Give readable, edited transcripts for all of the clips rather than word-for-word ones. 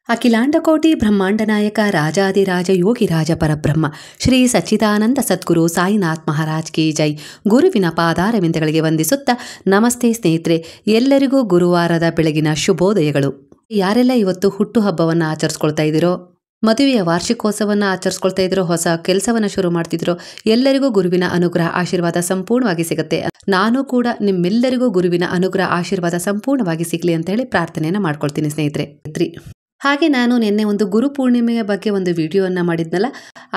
ಅಖಿಲಾಂಡಕೋಟಿ ಬ್ರಹ್ಮಾಂಡ ನಾಯಕ ರಾಜಾದಿರಾಜ ಯೋಗಿರಾಜ ಪರಬ್ರಹ್ಮ ಶ್ರೀ ಸಚ್ಚಿದಾನಂದ ಸದ್ಗುರು ಸಾಯಿನಾಥ್ ಮಹಾರಾಜ್ ಕಿ ಜೈ. ಗುರುವಿನ ಪಾದಾರವಿಂದಗಳಿಗೆ ವಂದಿಸುತ್ತಾ ನಮಸ್ತೆ ಸ್ನೇಹಿತರೆ, ಎಲ್ಲರಿಗೂ ಗುರುವಾರದ ಬೆಳಗಿನ ಶುಭೋದಯಗಳು. ಯಾರೆಲ್ಲ ಇವತ್ತು ಹುಟ್ಟುಹಬ್ಬವನ್ನು ಆಚರಿಸ್ಕೊಳ್ತಾ ಇದ್ದೀರೋ, ಮದುವೆಯ ವಾರ್ಷಿಕೋತ್ಸವವನ್ನು ಆಚರಿಸ್ಕೊಳ್ತಾ ಇದ್ರೋ, ಹೊಸ ಕೆಲಸವನ್ನು ಶುರು ಮಾಡ್ತಿದ್ರೋ, ಎಲ್ಲರಿಗೂ ಗುರುವಿನ ಅನುಗ್ರಹ ಆಶೀರ್ವಾದ ಸಂಪೂರ್ಣವಾಗಿ ಸಿಗುತ್ತೆ. ನಾನು ಕೂಡ ನಿಮ್ಮೆಲ್ಲರಿಗೂ ಗುರುವಿನ ಅನುಗ್ರಹ ಆಶೀರ್ವಾದ ಸಂಪೂರ್ಣವಾಗಿ ಸಿಗಲಿ ಅಂತ ಹೇಳಿ ಪ್ರಾರ್ಥನೆಯನ್ನು ಮಾಡ್ಕೊಳ್ತೀನಿ ಸ್ನೇಹಿತರೆ. ಹಾಗೆ ನಾನು ನಿನ್ನೆ ಒಂದು ಗುರು ಪೂರ್ಣಿಮೆಯ ಬಗ್ಗೆ ಒಂದು ವಿಡಿಯೋವನ್ನು ಮಾಡಿದ್ನಲ್ಲ,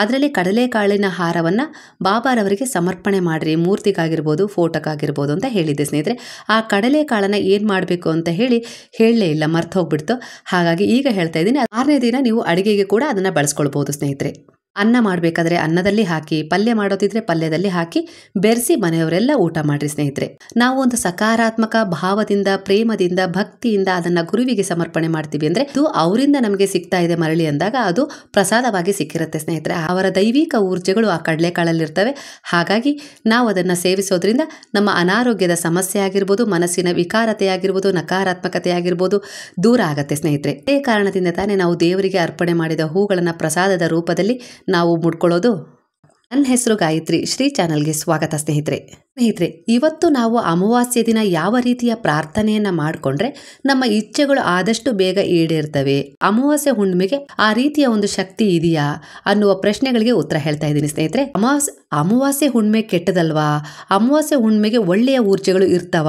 ಅದರಲ್ಲಿ ಕಡಲೆಕಾಳಿನ ಹಾರವನ್ನು ಬಾಬಾರವರಿಗೆ ಸಮರ್ಪಣೆ ಮಾಡಿರಿ, ಮೂರ್ತಿಗಾಗಿರ್ಬೋದು, ಫೋಟೋಕ್ಕಾಗಿರ್ಬೋದು ಅಂತ ಹೇಳಿದ್ದೆ ಸ್ನೇಹಿತರೆ. ಆ ಕಡಲೆಕಾಳನ್ನು ಏನು ಮಾಡಬೇಕು ಅಂತ ಹೇಳಲೇ ಇಲ್ಲ, ಮರ್ತು ಹೋಗ್ಬಿಡ್ತು. ಹಾಗಾಗಿ ಈಗ ಹೇಳ್ತಾ ಇದ್ದೀನಿ. 6ನೇ ದಿನ ನೀವು ಅಡುಗೆಗೆ ಕೂಡ ಅದನ್ನು ಬಳಸ್ಕೊಳ್ಬೋದು ಸ್ನೇಹಿತರೆ. ಅನ್ನ ಮಾಡಬೇಕಾದ್ರೆ ಅನ್ನದಲ್ಲಿ ಹಾಕಿ, ಪಲ್ಯ ಮಾಡೋದಿದ್ರೆ ಪಲ್ಯದಲ್ಲಿ ಹಾಕಿ ಬೆರೆಸಿ ಮನೆಯವರೆಲ್ಲ ಊಟ ಮಾಡಿರಿ ಸ್ನೇಹಿತರೆ. ನಾವು ಒಂದು ಸಕಾರಾತ್ಮಕ ಭಾವದಿಂದ, ಪ್ರೇಮದಿಂದ, ಭಕ್ತಿಯಿಂದ ಅದನ್ನು ಗುರುವಿಗೆ ಸಮರ್ಪಣೆ ಮಾಡ್ತೀವಿ ಅಂದರೆ ಅದು ಅವರಿಂದ ನಮಗೆ ಸಿಗ್ತಾ ಇದೆ ಮರಳಿ ಅಂದಾಗ ಅದು ಪ್ರಸಾದವಾಗಿ ಸಿಕ್ಕಿರುತ್ತೆ ಸ್ನೇಹಿತರೆ. ಅವರ ದೈವಿಕ ಊರ್ಜೆಗಳು ಆ ಕಡಲೆಕಾಳಲ್ಲಿರ್ತವೆ. ಹಾಗಾಗಿ ನಾವು ಅದನ್ನು ಸೇವಿಸೋದ್ರಿಂದ ನಮ್ಮ ಅನಾರೋಗ್ಯದ ಸಮಸ್ಯೆ ಆಗಿರ್ಬೋದು, ಮನಸ್ಸಿನ ವಿಕಾರತೆ ಆಗಿರ್ಬೋದು, ನಕಾರಾತ್ಮಕತೆ ಆಗಿರ್ಬೋದು ದೂರ ಆಗತ್ತೆ ಸ್ನೇಹಿತರೆ. ಇದೇ ಕಾರಣದಿಂದ ತಾನೇ ನಾವು ದೇವರಿಗೆ ಅರ್ಪಣೆ ಮಾಡಿದ ಹೂಗಳನ್ನು ಪ್ರಸಾದದ ರೂಪದಲ್ಲಿ ನಾವು ಮುಡ್ಕೊಳ್ಳೋದು. ನನ್ನ ಹೆಸರು ಗಾಯತ್ರಿ, ಶ್ರೀ ಚಾನಲ್ಗೆ ಸ್ವಾಗತ ಸ್ನೇಹಿತರೆ. ಇವತ್ತು ನಾವು ಅಮಾವಾಸ್ಯೆ ದಿನ ಯಾವ ರೀತಿಯ ಪ್ರಾರ್ಥನೆಯನ್ನ ಮಾಡಿಕೊಂಡ್ರೆ ನಮ್ಮ ಇಚ್ಛೆಗಳು ಆದಷ್ಟು ಬೇಗ ಈಡೇರ್ತವೆ, ಅಮಾವಾಸ್ಯೆ ಹುಣ್ಣಿಮೆಗೆ ಆ ರೀತಿಯ ಒಂದು ಶಕ್ತಿ ಇದೆಯಾ ಅನ್ನುವ ಪ್ರಶ್ನೆಗಳಿಗೆ ಉತ್ತರ ಹೇಳ್ತಾ ಇದ್ದೀನಿ ಸ್ನೇಹಿತರೆ. ಅಮಾವಾಸ್ಯೆ ಹುಣ್ಣಿಮೆ ಕೆಟ್ಟದಲ್ವಾ? ಅಮಾವಾಸ್ಯೆ ಹುಣ್ಣಿಮೆಗೆ ಒಳ್ಳೆಯ ಊರ್ಜೆಗಳು ಇರ್ತಾವ?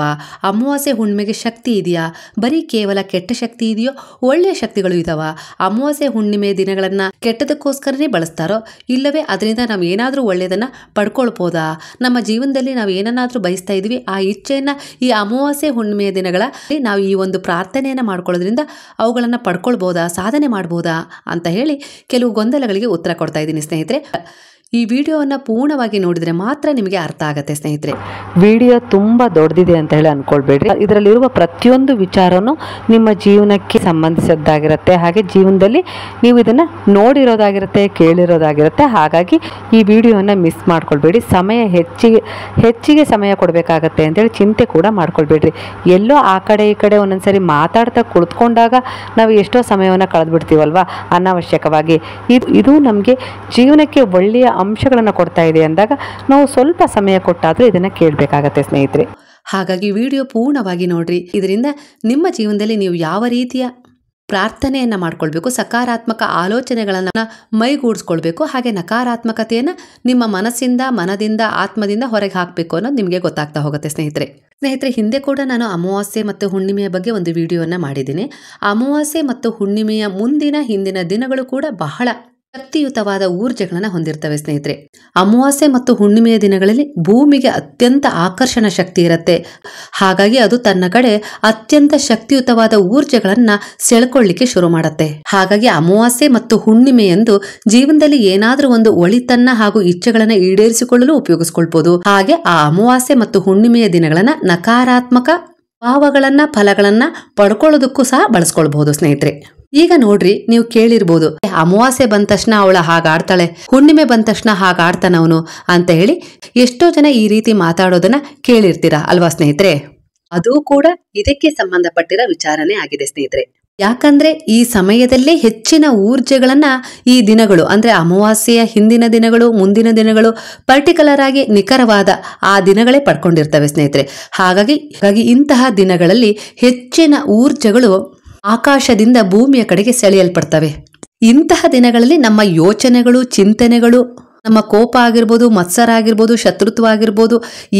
ಅಮಾವಾಸ್ಯೆ ಹುಣ್ಣಿಮೆಗೆ ಶಕ್ತಿ ಇದೆಯಾ? ಬರೀ ಕೇವಲ ಕೆಟ್ಟ ಶಕ್ತಿ ಇದೆಯೋ, ಒಳ್ಳೆಯ ಶಕ್ತಿಗಳು ಇದಾವ? ಅಮಾವಾಸ್ಯೆ ಹುಣ್ಣಿಮೆ ದಿನಗಳನ್ನ ಕೆಟ್ಟದಕ್ಕೋಸ್ಕರನೇ ಬಳಸ್ತಾರೋ, ಇಲ್ಲವೇ ಅದರಿಂದ ನಾವು ಏನಾದರೂ ಒಳ್ಳೆಯದನ್ನ ಪಡ್ಕೊಳ್ಬೋದಾ? ನಮ್ಮ ಜೀವನದಲ್ಲಿ ನಾವು ಏನನ್ನಾದ್ರೂ ಬಯಸ್ತಾ ಇದೀವಿ, ಆ ಇಚ್ಛೆಯನ್ನ ಈ ಅಮಾವಾಸ್ಯೆ ಹುಣ್ಣಿಮೆಯ ದಿನಗಳಲ್ಲಿ ನಾವು ಈ ಒಂದು ಪ್ರಾರ್ಥನೆಯನ್ನ ಮಾಡ್ಕೊಳ್ಳೋದ್ರಿಂದ ಅವುಗಳನ್ನ ಪಡ್ಕೊಳ್ಬೋದಾ, ಸಾಧನೆ ಮಾಡ್ಬೋದಾ ಅಂತ ಹೇಳಿ ಕೆಲವು ಗೊಂದಲಗಳಿಗೆ ಉತ್ತರ ಕೊಡ್ತಾ ಇದ್ದೀನಿ ಸ್ನೇಹಿತರೆ. ಈ ವಿಡಿಯೋವನ್ನು ಪೂರ್ಣವಾಗಿ ನೋಡಿದರೆ ಮಾತ್ರ ನಿಮಗೆ ಅರ್ಥ ಆಗುತ್ತೆ ಸ್ನೇಹಿತರೆ. ವಿಡಿಯೋ ತುಂಬ ದೊಡ್ಡದಿದೆ ಅಂತ ಹೇಳಿ ಅಂದ್ಕೊಳ್ಬೇಡ್ರಿ. ಇದರಲ್ಲಿರುವ ಪ್ರತಿಯೊಂದು ವಿಚಾರನೂ ನಿಮ್ಮ ಜೀವನಕ್ಕೆ ಸಂಬಂಧಿಸಿದ್ದಾಗಿರುತ್ತೆ. ಹಾಗೆ ಜೀವನದಲ್ಲಿ ನೀವು ಇದನ್ನು ನೋಡಿರೋದಾಗಿರುತ್ತೆ, ಕೇಳಿರೋದಾಗಿರುತ್ತೆ. ಹಾಗಾಗಿ ಈ ವಿಡಿಯೋವನ್ನು ಮಿಸ್ ಮಾಡ್ಕೊಳ್ಬೇಡಿ. ಸಮಯ ಹೆಚ್ಚಿಗೆ ಸಮಯ ಕೊಡಬೇಕಾಗತ್ತೆ ಅಂತೇಳಿ ಚಿಂತೆ ಕೂಡ ಮಾಡ್ಕೊಳ್ಬೇಡ್ರಿ. ಎಲ್ಲೋ ಆ ಕಡೆ ಈ ಕಡೆ ಒಂದೊಂದ್ಸರಿ ಮಾತಾಡ್ತಾ ಕುಳಿತುಕೊಂಡಾಗ ನಾವು ಎಷ್ಟೋ ಸಮಯವನ್ನು ಕಳೆದ್ಬಿಡ್ತೀವಲ್ವ ಅನಾವಶ್ಯಕವಾಗಿ. ಇದು ನಮಗೆ ಜೀವನಕ್ಕೆ ಒಳ್ಳೆಯ ಅಂಶಗಳನ್ನು ಕೊಡ್ತಾ ಇದೆ ಅಂದಾಗ ನಾವು ಸ್ವಲ್ಪ ಸಮಯ ಕೊಟ್ಟಾದರೂ ಇದನ್ನು ಕೇಳಬೇಕಾಗತ್ತೆ ಸ್ನೇಹಿತರೆ. ಹಾಗಾಗಿ ವಿಡಿಯೋ ಪೂರ್ಣವಾಗಿ ನೋಡ್ರಿ. ಇದರಿಂದ ನಿಮ್ಮ ಜೀವನದಲ್ಲಿ ನೀವು ಯಾವ ರೀತಿಯ ಪ್ರಾರ್ಥನೆಯನ್ನ ಮಾಡ್ಕೊಳ್ಬೇಕು, ಸಕಾರಾತ್ಮಕ ಆಲೋಚನೆಗಳನ್ನು ಮೈಗೂಡಿಸ್ಕೊಳ್ಬೇಕು, ಹಾಗೆ ನಕಾರಾತ್ಮಕತೆಯನ್ನು ನಿಮ್ಮ ಮನದಿಂದ, ಆತ್ಮದಿಂದ ಹೊರಗೆ ಹಾಕಬೇಕು ಅನ್ನೋದು ನಿಮಗೆ ಗೊತ್ತಾಗ್ತಾ ಹೋಗುತ್ತೆ ಸ್ನೇಹಿತರೆ. ಹಿಂದೆ ಕೂಡ ನಾನು ಅಮಾವಾಸ್ಯೆ ಮತ್ತು ಹುಣ್ಣಿಮೆಯ ಬಗ್ಗೆ ಒಂದು ವಿಡಿಯೋವನ್ನು ಮಾಡಿದ್ದೀನಿ. ಅಮಾವಾಸ್ಯೆ ಮತ್ತು ಹುಣ್ಣಿಮೆಯ ಹಿಂದಿನ ದಿನಗಳು ಕೂಡ ಬಹಳ ಶಕ್ತಿಯುತವಾದ ಊರ್ಜೆಗಳನ್ನು ಹೊಂದಿರ್ತವೆ ಸ್ನೇಹಿತರೆ. ಅಮಾವಾಸ್ಯೆ ಮತ್ತು ಹುಣ್ಣಿಮೆಯ ದಿನಗಳಲ್ಲಿ ಭೂಮಿಗೆ ಅತ್ಯಂತ ಆಕರ್ಷಣ ಶಕ್ತಿ ಇರುತ್ತೆ. ಹಾಗಾಗಿ ಅದು ತನ್ನ ಕಡೆ ಅತ್ಯಂತ ಶಕ್ತಿಯುತವಾದ ಊರ್ಜೆಗಳನ್ನ ಸೆಳ್ಕೊಳ್ಳಿಕ್ಕೆ ಶುರು ಮಾಡುತ್ತೆ. ಹಾಗಾಗಿ ಅಮಾವಾಸ್ಯೆ ಮತ್ತು ಹುಣ್ಣಿಮೆಯಂದು ಜೀವನದಲ್ಲಿ ಏನಾದ್ರೂ ಒಂದು ಒಳಿತನ್ನ ಹಾಗೂ ಇಚ್ಛೆಗಳನ್ನ ಈಡೇರಿಸಿಕೊಳ್ಳಲು ಉಪಯೋಗಿಸ್ಕೊಳ್ಬಹುದು. ಹಾಗೆ ಆ ಅಮಾವಾಸ್ಯೆ ಮತ್ತು ಹುಣ್ಣಿಮೆಯ ದಿನಗಳನ್ನ ನಕಾರಾತ್ಮಕ ಭಾವಗಳನ್ನ, ಫಲಗಳನ್ನ ಪಡ್ಕೊಳ್ಳೋದಕ್ಕೂ ಸಹ ಬಳಸ್ಕೊಳ್ಬಹುದು ಸ್ನೇಹಿತರೆ. ಈಗ ನೋಡ್ರಿ, ನೀವು ಕೇಳಿರ್ಬೋದು, ಅಮಾವಾಸ್ಯೆ ಬಂದ ತಕ್ಷಣ ಅವಳ ಹಾಗಾಡ್ತಾಳೆ, ಹುಣ್ಣಿಮೆ ಬಂದ ತಕ್ಷಣ ಹಾಗಾಡ್ತಾನವನು ಅಂತ ಹೇಳಿ ಎಷ್ಟೋ ಜನ ಈ ರೀತಿ ಮಾತಾಡೋದನ್ನ ಕೇಳಿರ್ತೀರಾ ಅಲ್ವಾ ಸ್ನೇಹಿತರೆ? ಅದು ಕೂಡ ಇದಕ್ಕೆ ಸಂಬಂಧಪಟ್ಟಿರೋ ವಿಚಾರನೆ ಆಗಿದೆ ಸ್ನೇಹಿತರೆ. ಯಾಕಂದ್ರೆ ಈ ಸಮಯದಲ್ಲೇ ಹೆಚ್ಚಿನ ಊರ್ಜೆಗಳನ್ನ ಈ ದಿನಗಳು ಅಂದ್ರೆ ಅಮಾವಾಸ್ಯೆಯ ಹಿಂದಿನ ದಿನಗಳು, ಮುಂದಿನ ದಿನಗಳು, ಪರ್ಟಿಕ್ಯುಲರ್ ಆಗಿ ನಿಖರವಾದ ಆ ದಿನಗಳೇ ಪಡ್ಕೊಂಡಿರ್ತವೆ ಸ್ನೇಹಿತರೆ. ಹಾಗಾಗಿ ಇಂತಹ ದಿನಗಳಲ್ಲಿ ಹೆಚ್ಚಿನ ಊರ್ಜೆಗಳು ಆಕಾಶದಿಂದ ಭೂಮಿಯ ಕಡೆಗೆ ಸೆಳೆಯಲ್ಪಡ್ತವೆ. ಇಂತಹ ದಿನಗಳಲ್ಲಿ ನಮ್ಮ ಯೋಚನೆಗಳು, ಚಿಂತನೆಗಳು, ನಮ್ಮ ಕೋಪ ಆಗಿರ್ಬೋದು, ಮತ್ಸರ ಆಗಿರ್ಬೋದು, ಶತ್ರುತ್ವ ಆಗಿರ್ಬೋದು,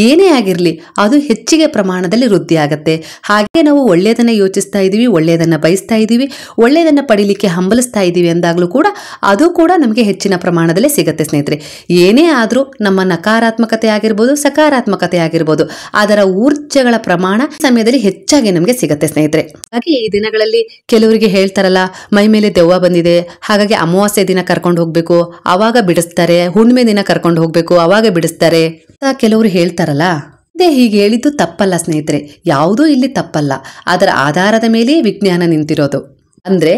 ಏನೇ ಆಗಿರಲಿ ಅದು ಹೆಚ್ಚಿಗೆ ಪ್ರಮಾಣದಲ್ಲಿ ವೃದ್ಧಿ ಆಗತ್ತೆ. ಹಾಗೆ ನಾವು ಒಳ್ಳೆಯದನ್ನ ಯೋಚಿಸ್ತಾ ಇದೀವಿ, ಒಳ್ಳೆಯದನ್ನ ಬಯಸ್ತಾ ಇದೀವಿ, ಒಳ್ಳೆಯದನ್ನ ಪಡಿಲಿಕ್ಕೆ ಹಂಬಲಿಸ್ತಾ ಇದೀವಿ ಅಂದಾಗ್ಲೂ ಕೂಡ ಅದು ಕೂಡ ನಮಗೆ ಹೆಚ್ಚಿನ ಪ್ರಮಾಣದಲ್ಲಿ ಸಿಗತ್ತೆ ಸ್ನೇಹಿತರೆ. ಏನೇ ಆದ್ರೂ ನಮ್ಮ ನಕಾರಾತ್ಮಕತೆ ಆಗಿರ್ಬೋದು, ಸಕಾರಾತ್ಮಕತೆ ಆಗಿರ್ಬೋದು, ಅದರ ಊರ್ಜೆಗಳ ಪ್ರಮಾಣ ಸಮಯದಲ್ಲಿ ಹೆಚ್ಚಾಗಿ ನಮಗೆ ಸಿಗತ್ತೆ ಸ್ನೇಹಿತರೆ. ಹಾಗೆ ಈ ದಿನಗಳಲ್ಲಿ ಕೆಲವರಿಗೆ ಹೇಳ್ತಾರಲ್ಲ, ಮೈ ಮೇಲೆ ದೆವ್ವ ಬಂದಿದೆ, ಹಾಗಾಗಿ ಅಮಾವಾಸ್ಯೆ ದಿನ ಕರ್ಕೊಂಡು ಹೋಗ್ಬೇಕು, ಅವಾಗ ಬಿಡಿಸ್ತಾರೆ, ಹುಣ್ಣಿಮೆ ದಿನ ಕರ್ಕೊಂಡು ಹೋಗ್ಬೇಕು, ಅವಾಗ ಬಿಡಿಸ್ತಾರೆ ಅಂತ ಕೆಲವರು ಹೇಳ್ತಾರಲ್ಲ. ಹೀಗೆ ಹೇಳಿದ್ದು ತಪ್ಪಲ್ಲ ಸ್ನೇಹಿತರೆ, ಯಾವುದೂ ಇಲ್ಲಿ ತಪ್ಪಲ್ಲ. ಅದರ ಆಧಾರದ ಮೇಲೆ ವಿಜ್ಞಾನ ನಿಂತಿರೋದು. ಅಂದ್ರೆ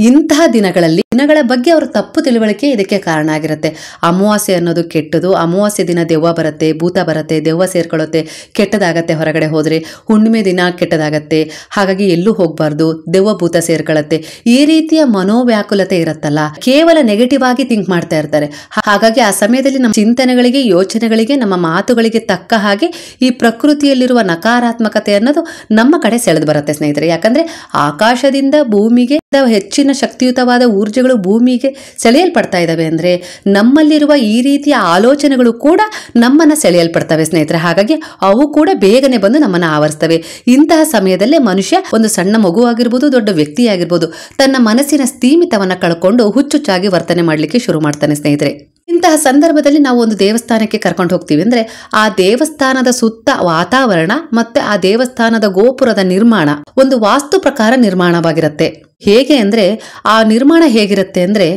ಇಂತಹ ದಿನಗಳ ಬಗ್ಗೆ ಅವರ ತಪ್ಪು ತಿಳುವಳಿಕೆ ಇದಕ್ಕೆ ಕಾರಣ ಆಗಿರುತ್ತೆ. ಅಮಾವಾಸ್ಯೆ ಅನ್ನೋದು ಕೆಟ್ಟದು, ಅಮಾವಾಸ್ಯೆ ದಿನ ದೆವ್ವ ಬರುತ್ತೆ, ಭೂತ ಬರುತ್ತೆ, ದೆವ್ವ ಸೇರ್ಕೊಳ್ಳುತ್ತೆ, ಕೆಟ್ಟದಾಗತ್ತೆ, ಹೊರಗಡೆ ಹೋದ್ರೆ ಹುಣ್ಣಿಮೆ ದಿನ ಕೆಟ್ಟದಾಗತ್ತೆ, ಹಾಗಾಗಿ ಎಲ್ಲೂ ಹೋಗ್ಬಾರ್ದು, ದೆವ್ವ ಭೂತ ಸೇರ್ಕೊಳ್ಳುತ್ತೆ, ಈ ರೀತಿಯ ಮನೋವ್ಯಾಕುಲತೆ ಇರುತ್ತಲ್ಲ, ಕೇವಲ ನೆಗೆಟಿವ್ ಆಗಿ ಥಿಂಕ್ ಮಾಡ್ತಾ ಇರ್ತಾರೆ. ಹಾಗಾಗಿ ಆ ಸಮಯದಲ್ಲಿ ನಮ್ಮ ಚಿಂತನೆಗಳಿಗೆ, ಯೋಚನೆಗಳಿಗೆ, ನಮ್ಮ ಮಾತುಗಳಿಗೆ ತಕ್ಕ ಹಾಗೆ ಈ ಪ್ರಕೃತಿಯಲ್ಲಿರುವ ನಕಾರಾತ್ಮಕತೆ ಅನ್ನೋದು ನಮ್ಮ ಕಡೆ ಸೆಳೆದು ಬರುತ್ತೆ ಸ್ನೇಹಿತರೆ. ಯಾಕಂದ್ರೆ ಆಕಾಶದಿಂದ ಭೂಮಿಗೆ ಹೆಚ್ಚಿನ ಶಕ್ತಿಯುತವಾದ ಊರ್ಜೆಗಳು ಭೂಮಿಗೆ ಸೆಳೆಯಲ್ಪಡ್ತಾ ಇದ್ದಾವೆ ಅಂದ್ರೆ ನಮ್ಮಲ್ಲಿರುವ ಈ ರೀತಿಯ ಆಲೋಚನೆಗಳು ಕೂಡ ನಮ್ಮನ್ನ ಸೆಳೆಯಲ್ಪಡ್ತವೆ ಸ್ನೇಹಿತರೆ. ಹಾಗಾಗಿ ಅವು ಕೂಡ ಬೇಗನೆ ಬಂದು ನಮ್ಮನ್ನ ಆವರಿಸ್ತವೆ. ಇಂತಹ ಸಮಯದಲ್ಲೇ ಮನುಷ್ಯ, ಒಂದು ಸಣ್ಣ ಮಗು ಆಗಿರ್ಬೋದು, ದೊಡ್ಡ ವ್ಯಕ್ತಿ ಆಗಿರ್ಬೋದು, ತನ್ನ ಮನಸ್ಸಿನ ಸ್ಥೀಮಿತವನ್ನ ಕಳ್ಕೊಂಡು ಹುಚ್ಚುಚ್ಚಾಗಿ ವರ್ತನೆ ಮಾಡ್ಲಿಕ್ಕೆ ಶುರು ಮಾಡ್ತಾನೆ ಸ್ನೇಹಿತರೆ. ಇಂತಹ ಸಂದರ್ಭದಲ್ಲಿ ನಾವು ಒಂದು ದೇವಸ್ಥಾನಕ್ಕೆ ಕರ್ಕೊಂಡು ಹೋಗ್ತೀವಿ ಅಂದ್ರೆ ಆ ದೇವಸ್ಥಾನದ ಸುತ್ತ ವಾತಾವರಣ ಮತ್ತೆ ಆ ದೇವಸ್ಥಾನದ ಗೋಪುರದ ನಿರ್ಮಾಣ ಒಂದು ವಾಸ್ತು ಪ್ರಕಾರ ನಿರ್ಮಾಣವಾಗಿರುತ್ತೆ. ಹೇಗೆ ಅಂದ್ರೆ ಆ ನಿರ್ಮಾಣ ಹೇಗಿರುತ್ತೆ ಅಂದ್ರೆ